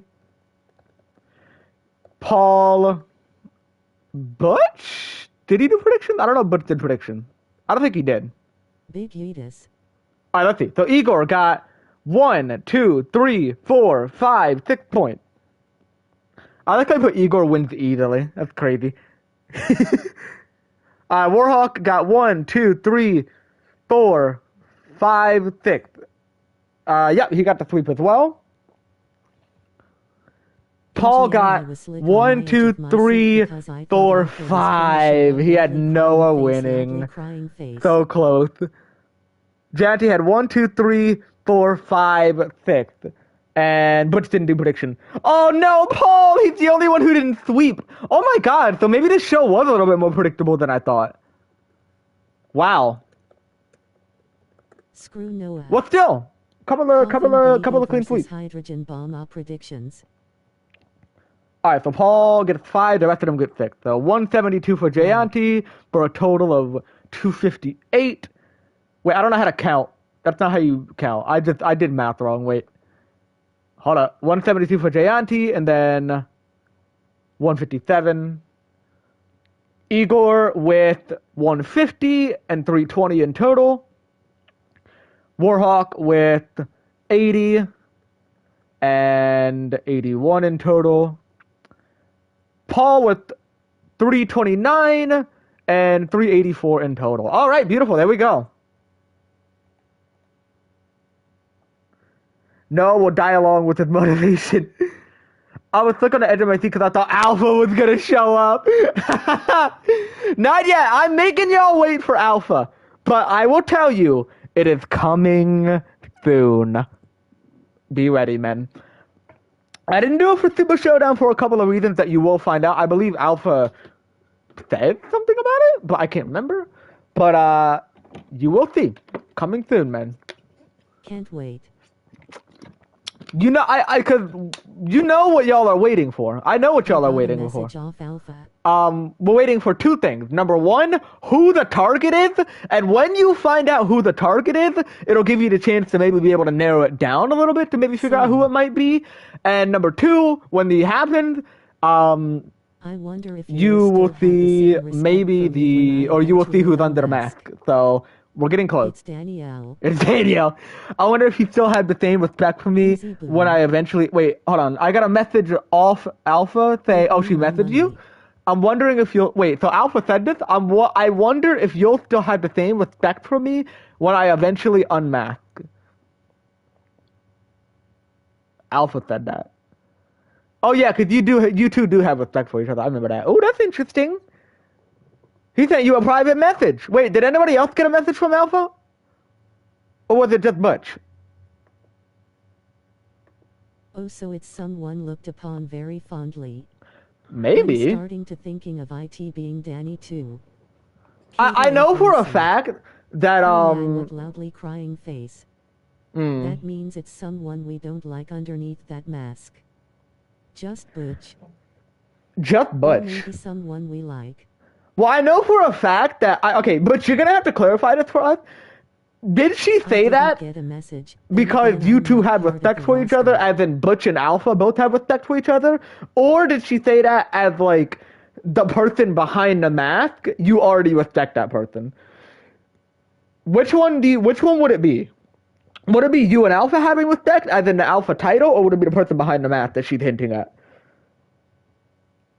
Paul, Butch? Did he do prediction? I don't know if Butch did prediction. I don't think he did. Big Yeetus. All right, let's see. So, Igor got 1, 2, 3, 4, 5, 6 points. I like how I put Igor wins easily. That's crazy. Warhawk got 1, 2, 3, 4, 5, 6. Yep, he got the sweep as well. Paul got 1, 2, 3, 4, 5. He had Noah winning. So close. Janty had 1, 2, 3, 4, 5, 6. And Butch didn't do prediction. Oh no, Paul! He's the only one who didn't sweep. Oh my god, so maybe this show was a little bit more predictable than I thought. Wow. Screw Noah. Well, still, couple of clean sweeps. Hydrogen bomb predictions. All right, so Paul gets 5. The rest of them get 6. So 172 for Jayanti for a total of 258. Wait, I don't know how to count. That's not how you count. I did math wrong. Wait. Hold up. 172 for Jayanti, and then 157. Igor with 150 and 320 in total. Warhawk with 80 and 81 in total. Paul with 329 and 384 in total. All right, beautiful. There we go. No, we'll die along with his motivation. I was stuck on the edge of my seat because I thought Alpha was going to show up. Not yet. I'm making y'all wait for Alpha. But I will tell you, it is coming soon. Be ready, men. I didn't do it for Super Showdown for a couple of reasons that you will find out. I believe Alpha said something about it, but I can't remember. But you will see. Coming soon, man. Can't wait. You know, cause you know what y'all are waiting for. I know what y'all are waiting for. Message off Alpha. We're waiting for two things. Number one, who the target is, and when you find out who the target is, it'll give you the chance to maybe be able to narrow it down a little bit to maybe figure out who it might be. And number two, when the happens, I wonder if you will see maybe or you will see who's under the mask. So we're getting close. It's Danielle. It's Danielle. I wonder if he still had the same respect for me when I eventually... Wait, hold on. I got a message off Alpha saying, oh, she messaged you? I'm wondering if you'll... Wait, so Alpha said this? I wonder if you'll still have the same respect for me when I eventually unmask. Alpha said that. Oh, yeah, because you two do have respect for each other. I remember that. Oh, that's interesting. He sent you a private message. Wait, did anybody else get a message from Alpha? Or was it just Butch? Oh, so it's someone looked upon very fondly. Maybe. I'm starting to thinking of IT being Danny too. I know for a fact that With loudly crying face. That means it's someone we don't like underneath that mask. Just Butch. Just Butch. Or maybe someone we like. Well, I know for a fact that okay, but you're gonna have to clarify this for us. Did she say that get a message because you two have respect for each other, as in Butch and Alpha both have respect for each other? Or did she say that as, like, the person behind the mask, you already respect that person? Which one would it be? Would it be you and Alpha having respect, as in the Alpha title, or would it be the person behind the mask that she's hinting at?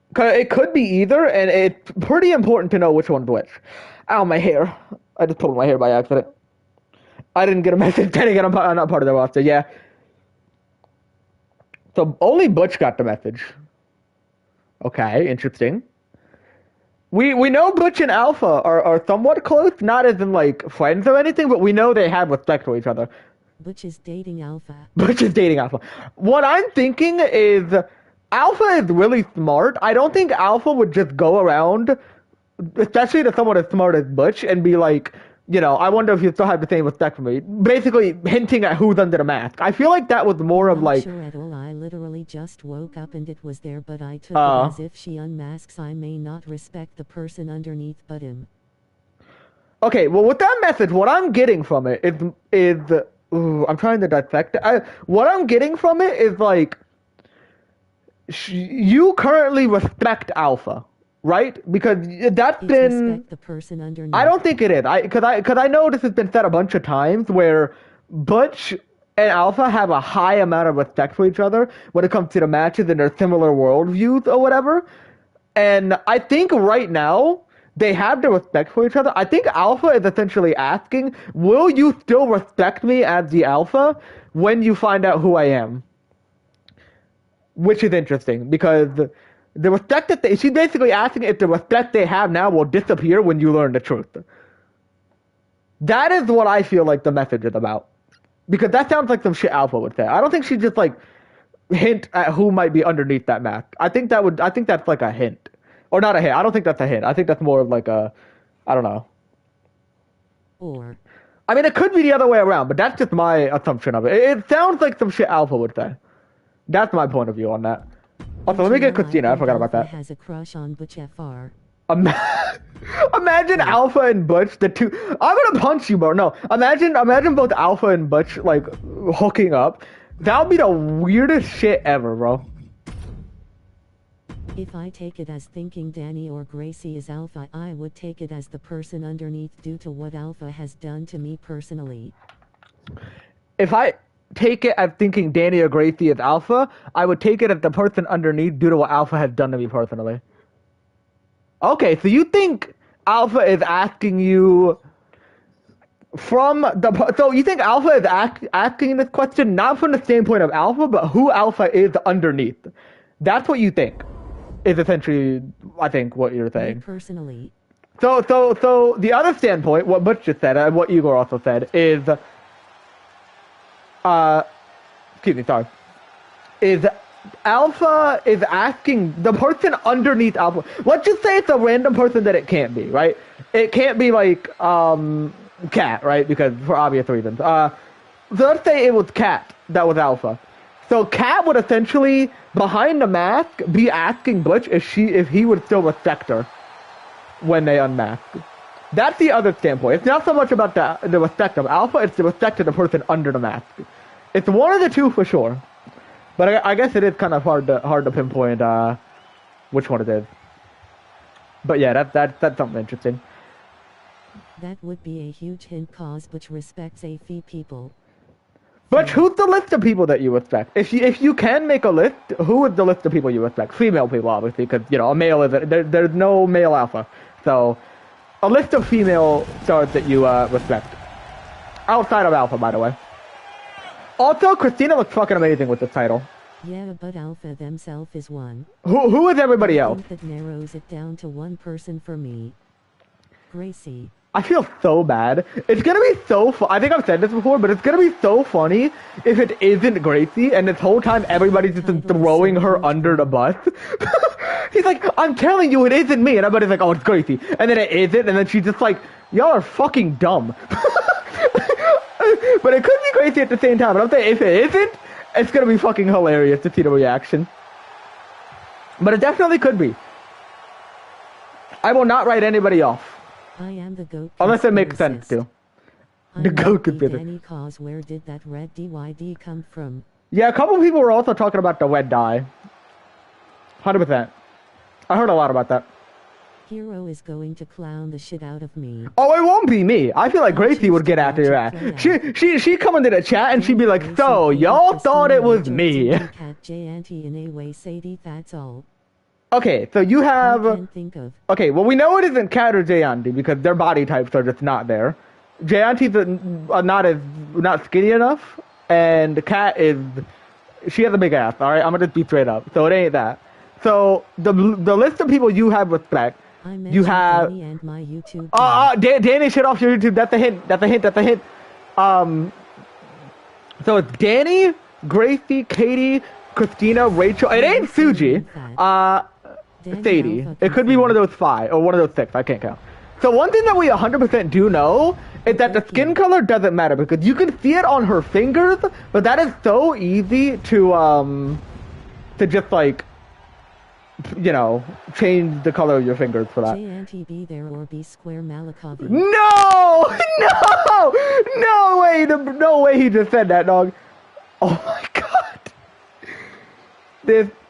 Because it could be either, and it's pretty important to know which one's which. Ow, my hair. I just pulled my hair by accident. I didn't get a message telling it I'm not part of the roster, yeah. So only Butch got the message. Okay, interesting. We know Butch and Alpha are somewhat close, not as in, like, friends or anything, but we know they have respect for each other. Butch is dating Alpha. Butch is dating Alpha. What I'm thinking is Alpha is really smart. I don't think Alpha would just go around, especially to someone as smart as Butch, and be like, you know, I wonder if you still have the same respect for me. Basically hinting at who's under the mask. I feel like that was more of like... I'm not sure at all. I literally just woke up and it was there, but I took it as if she unmasks. I may not respect the person underneath but him. Okay, well, with that message, what I'm getting from it is I'm trying to dissect it. What I'm getting from it is, like, you currently respect Alpha, right? Because that's been... Respect the person underneath. I don't think it is. Because I know this has been said a bunch of times where Butch and Alpha have a high amount of respect for each other when it comes to the matches and their similar worldviews or whatever. And I think right now they have the respect for each other. I think Alpha is essentially asking, will you still respect me as the Alpha when you find out who I am? Which is interesting, because the respect that she's basically asking if the respect they have now will disappear when you learn the truth. That is what I feel like the message is about. Because that sounds like some shit Alpha would say. I don't think she'd just, like, hint at who might be underneath that mask. I think that's like a hint. Or not a hint. I don't think that's a hint. I think that's more of like a, I don't know. Or... I mean, it could be the other way around, but that's just my assumption of it. It sounds like some shit Alpha would say. That's my point of view on that. Also, let me get Christina. I forgot about that. Has a crush on Butch FR. Imagine Alpha and Butch, the two. I'm gonna punch you, bro. No, imagine both Alpha and Butch, like, hooking up. That would be the weirdest shit ever, bro. If I take it as thinking Danny or Gracie is Alpha, I would take it as the person underneath due to what Alpha has done to me personally. If I take it as thinking Danny or Gracie is Alpha, I would take it as the person underneath due to what Alpha has done to me personally. Okay, so you think Alpha is asking you from the... So you think Alpha is asking this question not from the standpoint of Alpha, but who Alpha is underneath. That's what you think. Is essentially, I think, what you're saying. Me personally. So the other standpoint, what Butch just said, and what Igor also said, is, excuse me, sorry, is Alpha is asking the person underneath Alpha. Let's just say it's a random person that it can't be, right? It can't be like Cat, right? Because for obvious reasons. So let's say it was Cat that was Alpha. So Cat would essentially, behind the mask, be asking Butch if he would still respect her when they unmask. That's the other standpoint. It's not so much about the respect of Alpha, it's the respect of the person under the mask. It's one of the two for sure. But I guess it is kind of hard to pinpoint which one it is. But yeah, that's something interesting. That would be a huge hint cause Butch respects AFI people. Butch, who's the list of people that you respect? If you can make a list, who is the list of people you respect? Female people, obviously, because, you know, a male isn't... There's no male alpha. So, a list of female stars that you respect. Outside of alpha, by the way. Also, Christina looks fucking amazing with this title. Yeah, but Alpha themselves is one. Who is everybody else? I think that narrows it down to one person for me. Gracie. I feel so bad. It's gonna be so I think I've said this before, but it's gonna be so funny if it isn't Gracie, and this whole time everybody's just throwing her under the bus. He's like, I'm telling you, it isn't me. And everybody's like, oh, it's Gracie. And then it isn't, and then she's just like, y'all are fucking dumb. But it could be Gracie at the same time. But I'm saying, if it isn't, it's gonna be fucking hilarious to see the reaction. But it definitely could be. I will not write anybody off. I am the goat. Unless it makes sense too. The goat conspiracy. Danny cause where did that red DYD come from? Yeah, a couple people were also talking about the red dye. 100%. I heard a lot about that. Hero is going to clown the shit out of me. Oh, it won't be me. I feel like Gracie would get after your ass. She come into the chat and she'd be like, so, y'all thought it was me. Cat J Auntie in a way, Sadie, that's all. Okay, so you have... I can't think of. Okay, well, we know it isn't Cat or Jayanti because their body types are just not there. Jayanti's not skinny enough, and Cat is... She has a big ass, alright? I'm gonna just be straight up. So it ain't that. So, the list of people you have respect, you have... Danny and my YouTube Danny, shut off your YouTube. That's a hint. That's a hint. That's a hint. So it's Danny, Gracie, Katie, Christina, Rachel. It ain't Suji. Sadie. It could be one of those 5 or one of those 6. I can't count. So one thing that we 100% do know is that the skin color doesn't matter because you can see it on her fingers, but that is so easy to just like, you know, change the color of your fingers for that. JNT be there or be square Malakavi. No! No way! No way he just said that, dog. Oh my god.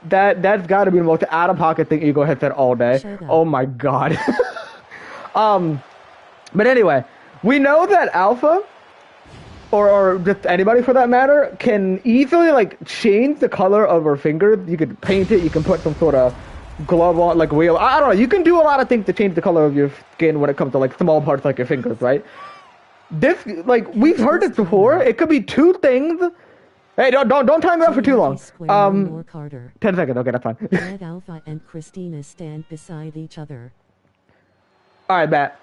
That's got to be the most out-of-pocket thing Ego has said all day. Showdown. Oh my god. But anyway, we know that Alpha, or just anybody for that matter, can easily like change the color of her fingers. You could paint it. You can put some sort of glove on, like real. I don't know. You can do a lot of things to change the color of your skin when it comes to like small parts like your fingers, right? This, like, we've heard this before. It could be 2 things. Hey, don't time me out for too long. 10 seconds. Okay, that's fine. Red Alpha and Christina stand beside each other. All right, Matt.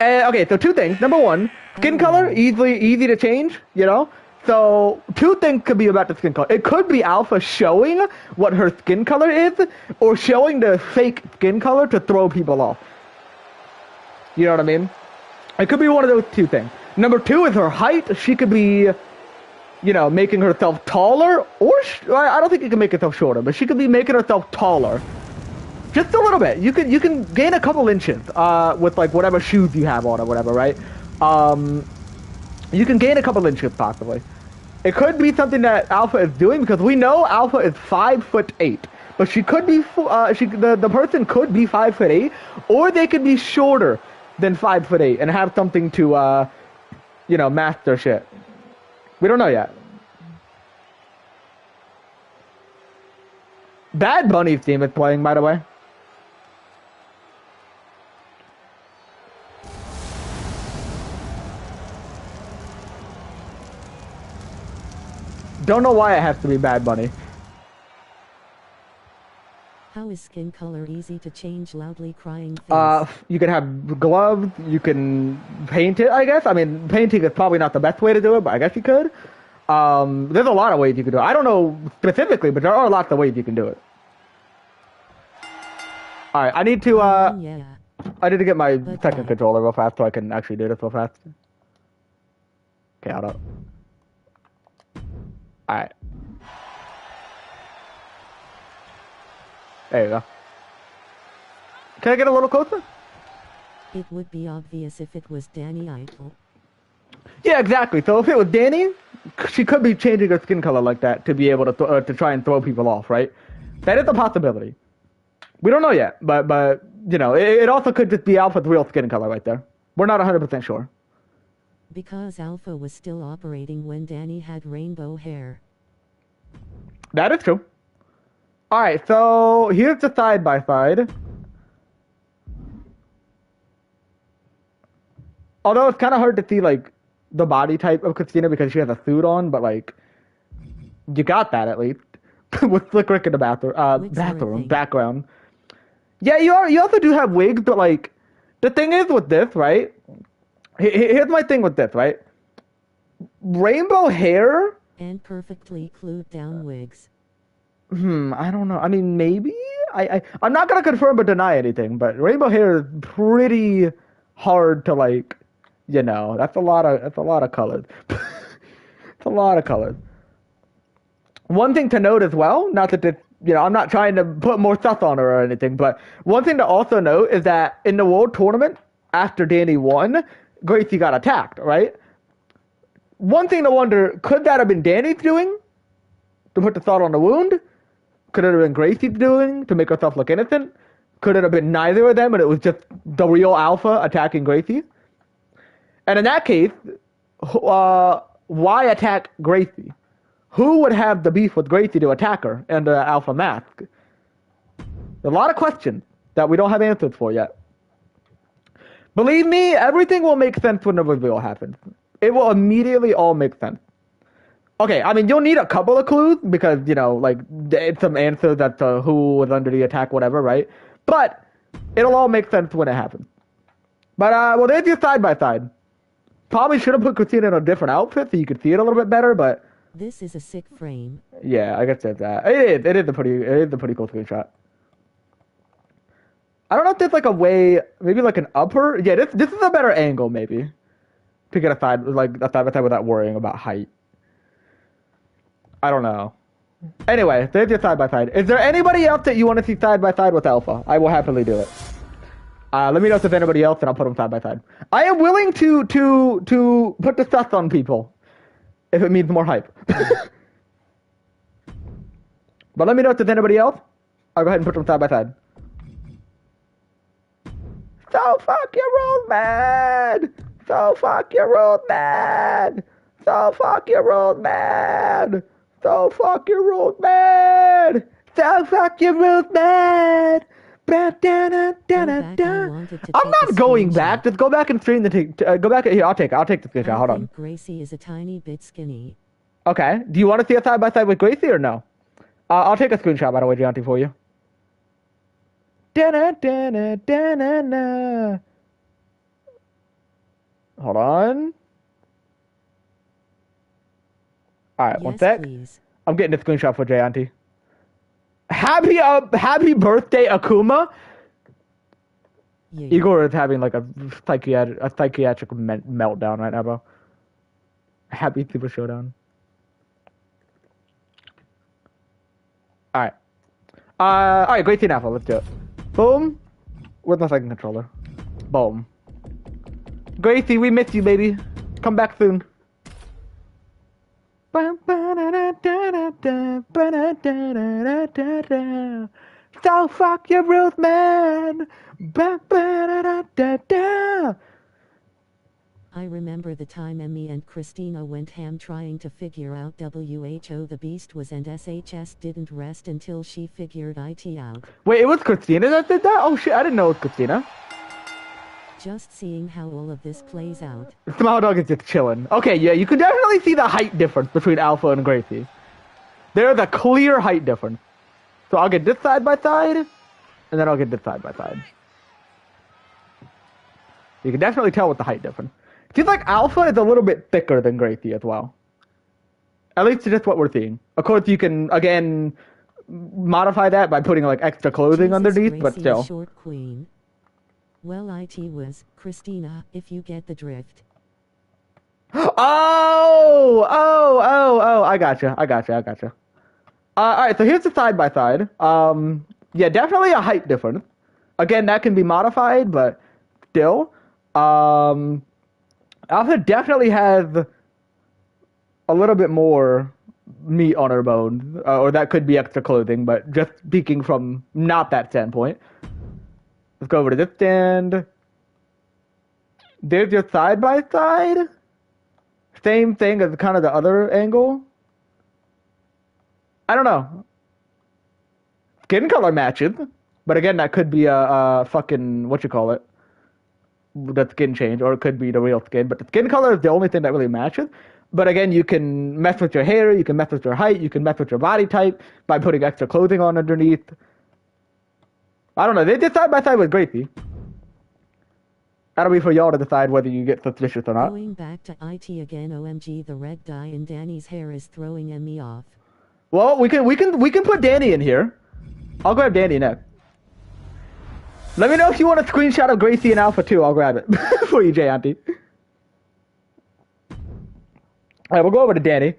Okay, so 2 things. Number 1, skin color, easy to change, you know? So 2 things could be about the skin color. It could be Alpha showing what her skin color is, or showing the fake skin color to throw people off. You know what I mean? It could be one of those 2 things. Number 2 is her height. She could be, you know, making herself taller, or I don't think you can make herself shorter, but she could be making herself taller. Just a little bit. You can gain a couple inches with like whatever shoes you have on or whatever, right? You can gain a couple inches possibly. It could be something that Alpha is doing because we know Alpha is 5'8", but she could be the person could be 5'8", or they could be shorter than 5'8" and have something to you know, master shit. We don't know yet. Bad Bunny's theme is playing, by the way. Don't know why it has to be Bad Bunny. How is skin color easy to change? Loudly crying face. You can have gloves, you can paint it, I guess. I mean, painting is probably not the best way to do it, but I guess you could. There's a lot of ways you can do it. I don't know specifically, but there are lots of ways you can do it. All right, I need to get my second controller real fast so I can actually do this real fast. Okay, hold up. All right. There you go. Can I get a little closer? It would be obvious if it was Danny Eichel. Yeah, exactly. So if it was Danny, she could be changing her skin color like that to be able to try and throw people off, right? That is a possibility. We don't know yet, but you know, it also could just be Alpha's real skin color right there. We're not 100% sure. Because Alpha was still operating when Danny had rainbow hair. That is true. All right, so here's the side by side. Although it's kind of hard to see like the body type of Christina because she has a suit on, but like you got that at least with Slick Rick in the background. Yeah, you also do have wigs, but like the thing is with this, right? Here's my thing with this, right? Rainbow hair and perfectly glued down wigs. I don't know. I mean, maybe I'm not gonna confirm or deny anything, but rainbow hair is pretty hard to like. You know, that's a lot of colors. It's a lot of colors. One thing to note as well, not that this, you know, I'm not trying to put more stuff on her or anything, but one thing to also note is that in the World Tournament, after Danny won, Gracie got attacked, right? One thing to wonder, could that have been Danny's doing to put the salt on the wound? Could it have been Gracie's doing to make herself look innocent? Could it have been neither of them and it was just the real Alpha attacking Gracie? And in that case, why attack Gracie? Who would have the beef with Gracie to attack her and the Alpha mask? A lot of questions that we don't have answers for yet. Believe me, everything will make sense when the reveal happens. It will immediately all make sense. Okay, I mean, you'll need a couple of clues because, you know, like, it's some answers as to who was under the attack, whatever, right? But it'll all make sense when it happens. But, well, there's your side-by-side. Probably should have put Christina in a different outfit so you could see it a little bit better, but... This is a sick frame. Yeah, I guess that's that. It is a pretty cool screenshot. I don't know if there's like a way, maybe like an upper... Yeah, this is a better angle, maybe. To get a side-by-side without worrying about height. I don't know. Anyway, there's your side-by-side. Is there anybody else that you want to see side-by-side with Alpha? I will happily do it. Let me know if there's anybody else, and I'll put them side by side. I am willing to put the stuff on people if it means more hype. But let me know if there's anybody else. I'll go ahead and put them side by side. So fuck your rules, man. So fuck your rules, man. So fuck your rules, man. So fuck your rules, man. So fuck your rules, man. I'm not going back. Just go back and stream the go back. Here, I'll take the screenshot. Hold on. Gracie is a tiny bit skinny. Okay. Do you want to see a side by side with Gracie or no? I'll take a screenshot by the way, Gianti, for you. Hold on. All right, one sec. Please. I'm getting a screenshot for Gianti. Happy birthday, Akuma. Yeah. Igor is having like a psychiatric meltdown right now, bro. Happy Super Showdown. All right, great team alpha. Let's do it. Boom. Where's my second controller? Boom. Gracie, we miss you, baby. Come back soon. So fuck your rules, man. I remember the time Emmy and Christina went ham trying to figure out WHO the Beast was and SHS didn't rest until she figured IT out. Wait, it was Christina that did that? Oh shit, I didn't know it was Christina. Just seeing how all of this plays out. Small Dog is just chilling. Okay, yeah, you can definitely see the height difference between Alpha and Gracie. There's a clear height difference. So I'll get this side by side, and then I'll get this side by side. You can definitely tell with the height difference. Seems like Alpha is a little bit thicker than Gracie as well. At least just what we're seeing. Of course, you can again modify that by putting like extra clothing Jesus underneath, Gracie, but still. Short queen. Well, it was Christina, if you get the drift. Oh! I gotcha. All right, so here's the side by side. Yeah, definitely a height difference. Again, that can be modified, but still, Alpha definitely has a little bit more meat on her bone, or that could be extra clothing. But just speaking from not that standpoint, let's go over to this stand. There's your side by side. Same thing as kind of the other angle. I don't know. Skin color matches, but again, that could be a fucking what you call it, the skin change, or it could be the real skin. But the skin color is the only thing that really matches. But again, you can mess with your hair, you can mess with your height, you can mess with your body type by putting extra clothing on underneath. I don't know. They did side by side with Gracie. That'll be for y'all to decide whether you get suspicious or not. Going back to IT again, OMG, the red dye in Danny's hair is throwing me off. Well, we can put Danny in here. I'll grab Danny next. Let me know if you want a screenshot of Gracie and Alpha too. I'll grab it for you, Jay Auntie. Alright, we'll go over to Danny.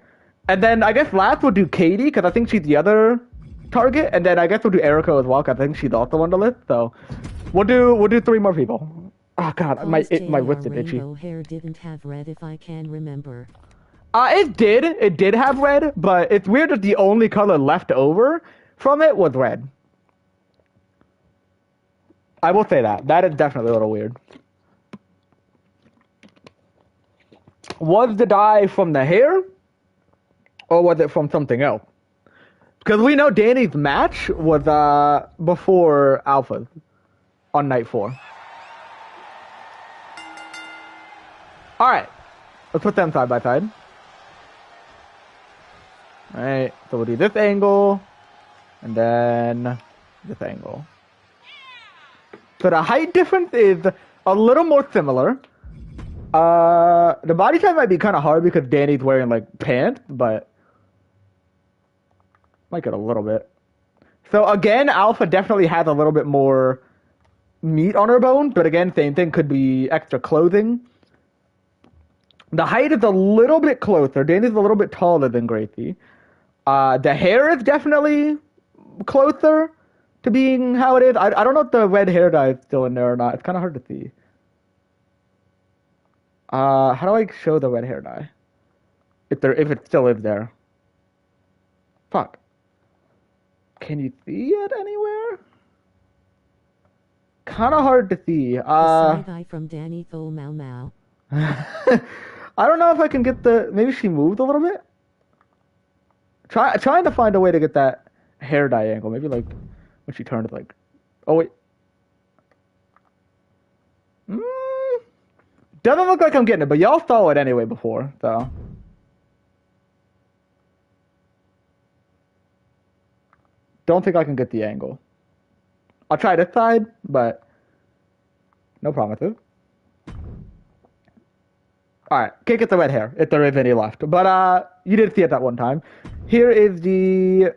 And then I guess last we'll do Katie, because I think she's the other target. And then I guess we'll do Erica as well, because I think she's also on the list. So we'll do 3 more people. Oh god, my wrist is itchy. Rainbow hair didn't have red if I can remember. It did have red, but it's weird that the only color left over from it was red. I will say that. That is definitely a little weird. Was the dye from the hair? Or was it from something else? Because we know Danny's match was before Alpha's on night 4. Alright. Let's put them side by side. Alright, so we'll do this angle. And then this angle. So the height difference is a little more similar. The body type might be kind of hard because Danny's wearing like pants, but might get a little bit. So again, Alpha definitely has a little bit more meat on her bone, but again, same thing, could be extra clothing. The height is a little bit closer. Danny's a little bit taller than Gracie. The hair is definitely closer to being how it is. I don't know if the red hair dye is still in there or not. It's kind of hard to see. How do I show the red hair dye? If it still is there. Fuck. Can you see it anywhere? Kind of hard to see. The side eye from Danny Thol Mau Mau. I don't know if I can get the. Maybe she moved a little bit. Trying to find a way to get that hair dye angle. Maybe like when she turned it like. Oh wait. Doesn't look like I'm getting it, but y'all saw it anyway before, so. Don't think I can get the angle. I'll try this side, but no promises. Alright, can't get the red hair, if there is any left. But you did see it that one time. Here is the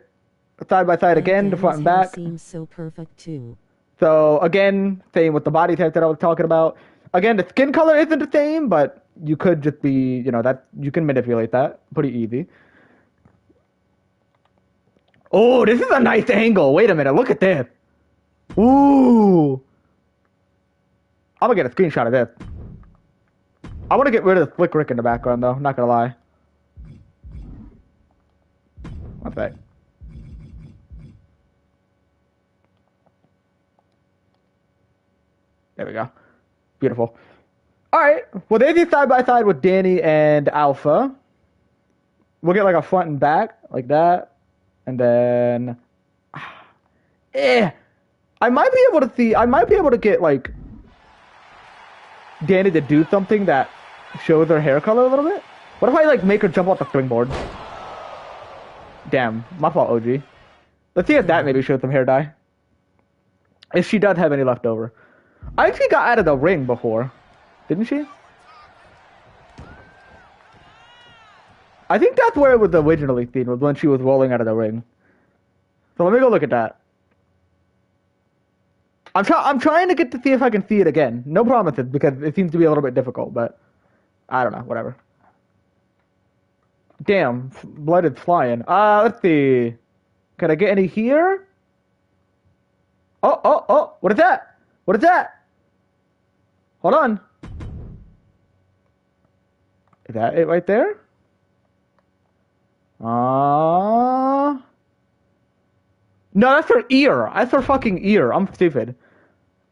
side by side again, the front and back. Seems so perfect too. So again, same with the body type that I was talking about. Again, the skin color isn't the same, but you could just be, you know, that you can manipulate that pretty easy. Oh, this is a nice angle. Wait a minute, look at this. Ooh. I'm gonna get a screenshot of this. I want to get rid of the flick rick in the background, though. Not gonna lie. One sec. There we go. Beautiful. Alright. Well, there's you side by side with Danny and Alpha. We'll get like a front and back, like that. And then... I might be able to see... I might be able to get, like... Danny to do something that shows her hair color a little bit. What if I, like, make her jump off the springboard? Damn. My fault, OG. Let's see if that maybe shows some hair dye. If she does have any left over. I actually got out of the ring before. Didn't she? I think that's where it was originally seen, was when she was rolling out of the ring. So let me go look at that. I'm trying to get to see if I can see it again. No promises, because it seems to be a little bit difficult, but I don't know, whatever. Damn, blood is flying. Let's see. Can I get any here? Oh, what is that? What is that? Hold on. Is that it right there? No, that's her ear. That's her fucking ear. I'm stupid.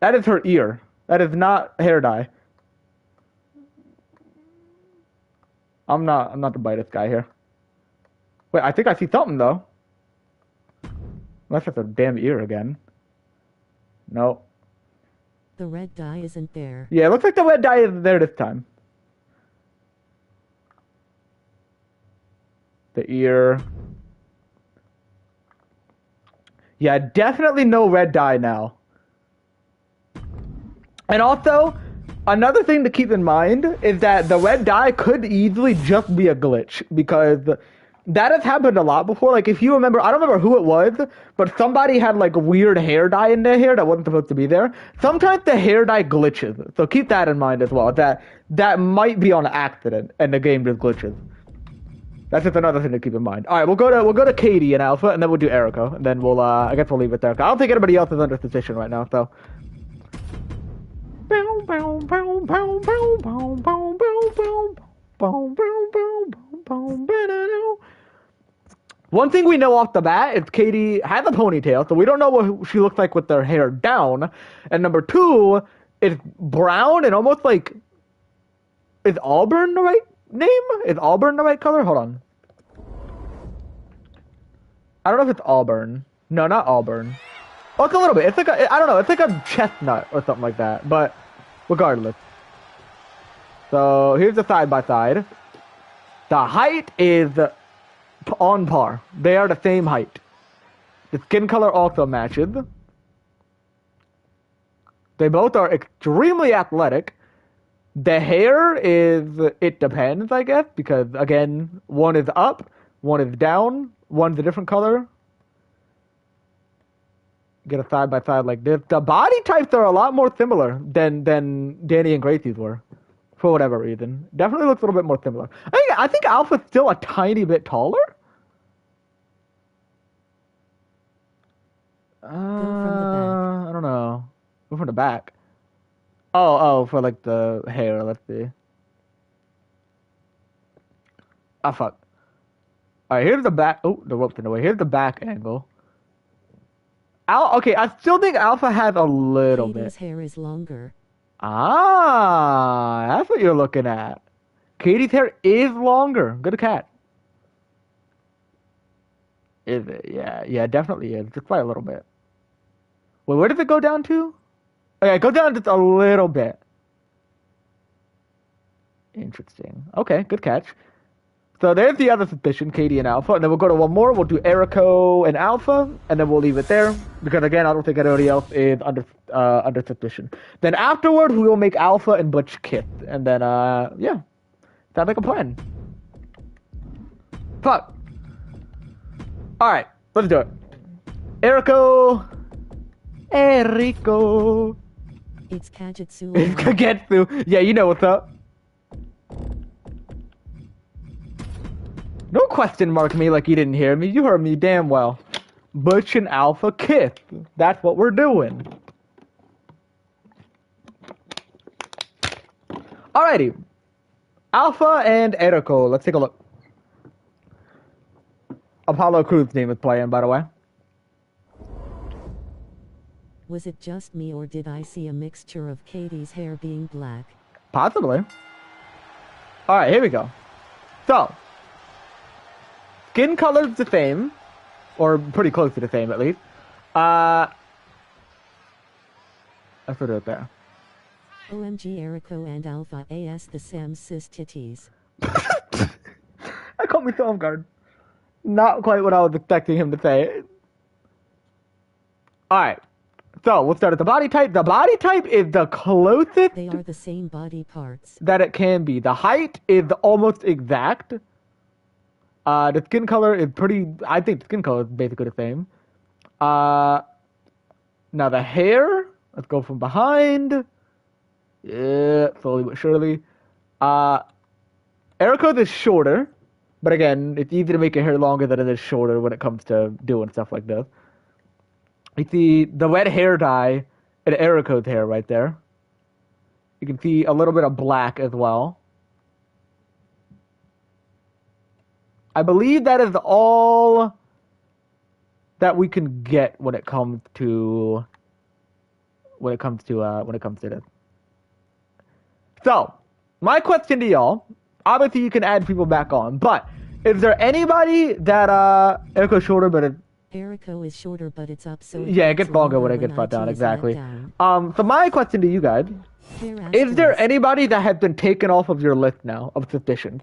That is her ear. That is not hair dye. I'm not the brightest guy here. Wait, I think I see something though. Unless it's a damn ear again. No. The red dye isn't there. Yeah, it looks like the red dye is there this time. The ear. Yeah, definitely no red dye now. And also, another thing to keep in mind is that the red dye could easily just be a glitch, because that has happened a lot before. Like, if you remember, I don't remember who it was, but somebody had like weird hair dye in their hair that wasn't supposed to be there. Sometimes the hair dye glitches, so keep that in mind as well. That might be on accident, and the game just glitches. That's just another thing to keep in mind. All right, we'll go to Katie in Alpha, and then we'll do Erico, and then we'll I guess we'll leave it there. I don't think anybody else is under suspicion right now, so. One thing we know off the bat is Katie has a ponytail, so we don't know what she looks like with her hair down. And number two, it's brown and almost like, is Auburn the right name? Is Auburn the right color? Hold on. I don't know if it's Auburn. No, not Auburn. Oh, it's a little bit. It's like I don't know. It's like a chestnut or something like that. But regardless. So here's the side by side. The height is on par. They are the same height. The skin color also matches. They both are extremely athletic. The hair is, it depends, I guess, because again, one is up, one is down, one's a different color. Get a side by side like this. The body types are a lot more similar than Danny and Gracie's were, for whatever reason. Definitely looks a little bit more similar. I think Alpha's still a tiny bit taller. I don't know. Go from the back. Oh, for like the hair. Let's see. Ah, fuck. All right, here's the back. Oh, the rope's in the way. Here's the back angle. Okay, I still think Alpha has a little bit. Katie's hair is longer. Ah, that's what you're looking at. Katie's hair is longer. Good cat. Is it? Yeah, it definitely is. Just by a little bit. Wait, where does it go down to? Okay, go down just a little bit. Interesting. Okay, good catch. So there's the other suspicion, Katie and Alpha, and then we'll go to one more. We'll do Erico and Alpha, and then we'll leave it there because again, I don't think anybody else is under suspicion. Then afterward, we will make Alpha and Butch kiss, and then yeah, sounds like a plan. Fuck. All right, let's do it. Erico. It's Kagetsu. It's Kagetsu. Yeah, you know what's up. Don't question mark me like you didn't hear me. You heard me damn well. Butch and Alpha kiss. That's what we're doing. Alrighty. Alpha and Erico. Let's take a look. Apollo Crew's name is playing, by the way. Was it just me or did I see a mixture of Katie's hair being black? Possibly. Alright, here we go. So. Skin color's the same. Or pretty close to the same, at least. Let's put it there. OMG Erico and Alpha AS the Sam cis titties. That caught me so off guard. Not quite what I was expecting him to say. Alright. So, we'll start at the body type. The body type is the closest... They are the same body parts. ...that it can be. The height is almost exact. The skin color is pretty. I think the skin color is basically the same. Now the hair. Let's go from behind. Yeah, slowly but surely. Eriko's is shorter, but again, it's easy to make your hair longer than it is shorter when it comes to doing stuff like this. You see the red hair dye in Eriko's hair right there. You can see a little bit of black as well. I believe that is all that we can get when it comes to this. So, my question to y'all, obviously you can add people back on, but is there anybody that Eriko's shorter but Eriko is shorter but it's up, so it gets longer when it gets brought down, exactly. So my question to you guys, is there anybody that has been taken off of your list now of suspicion?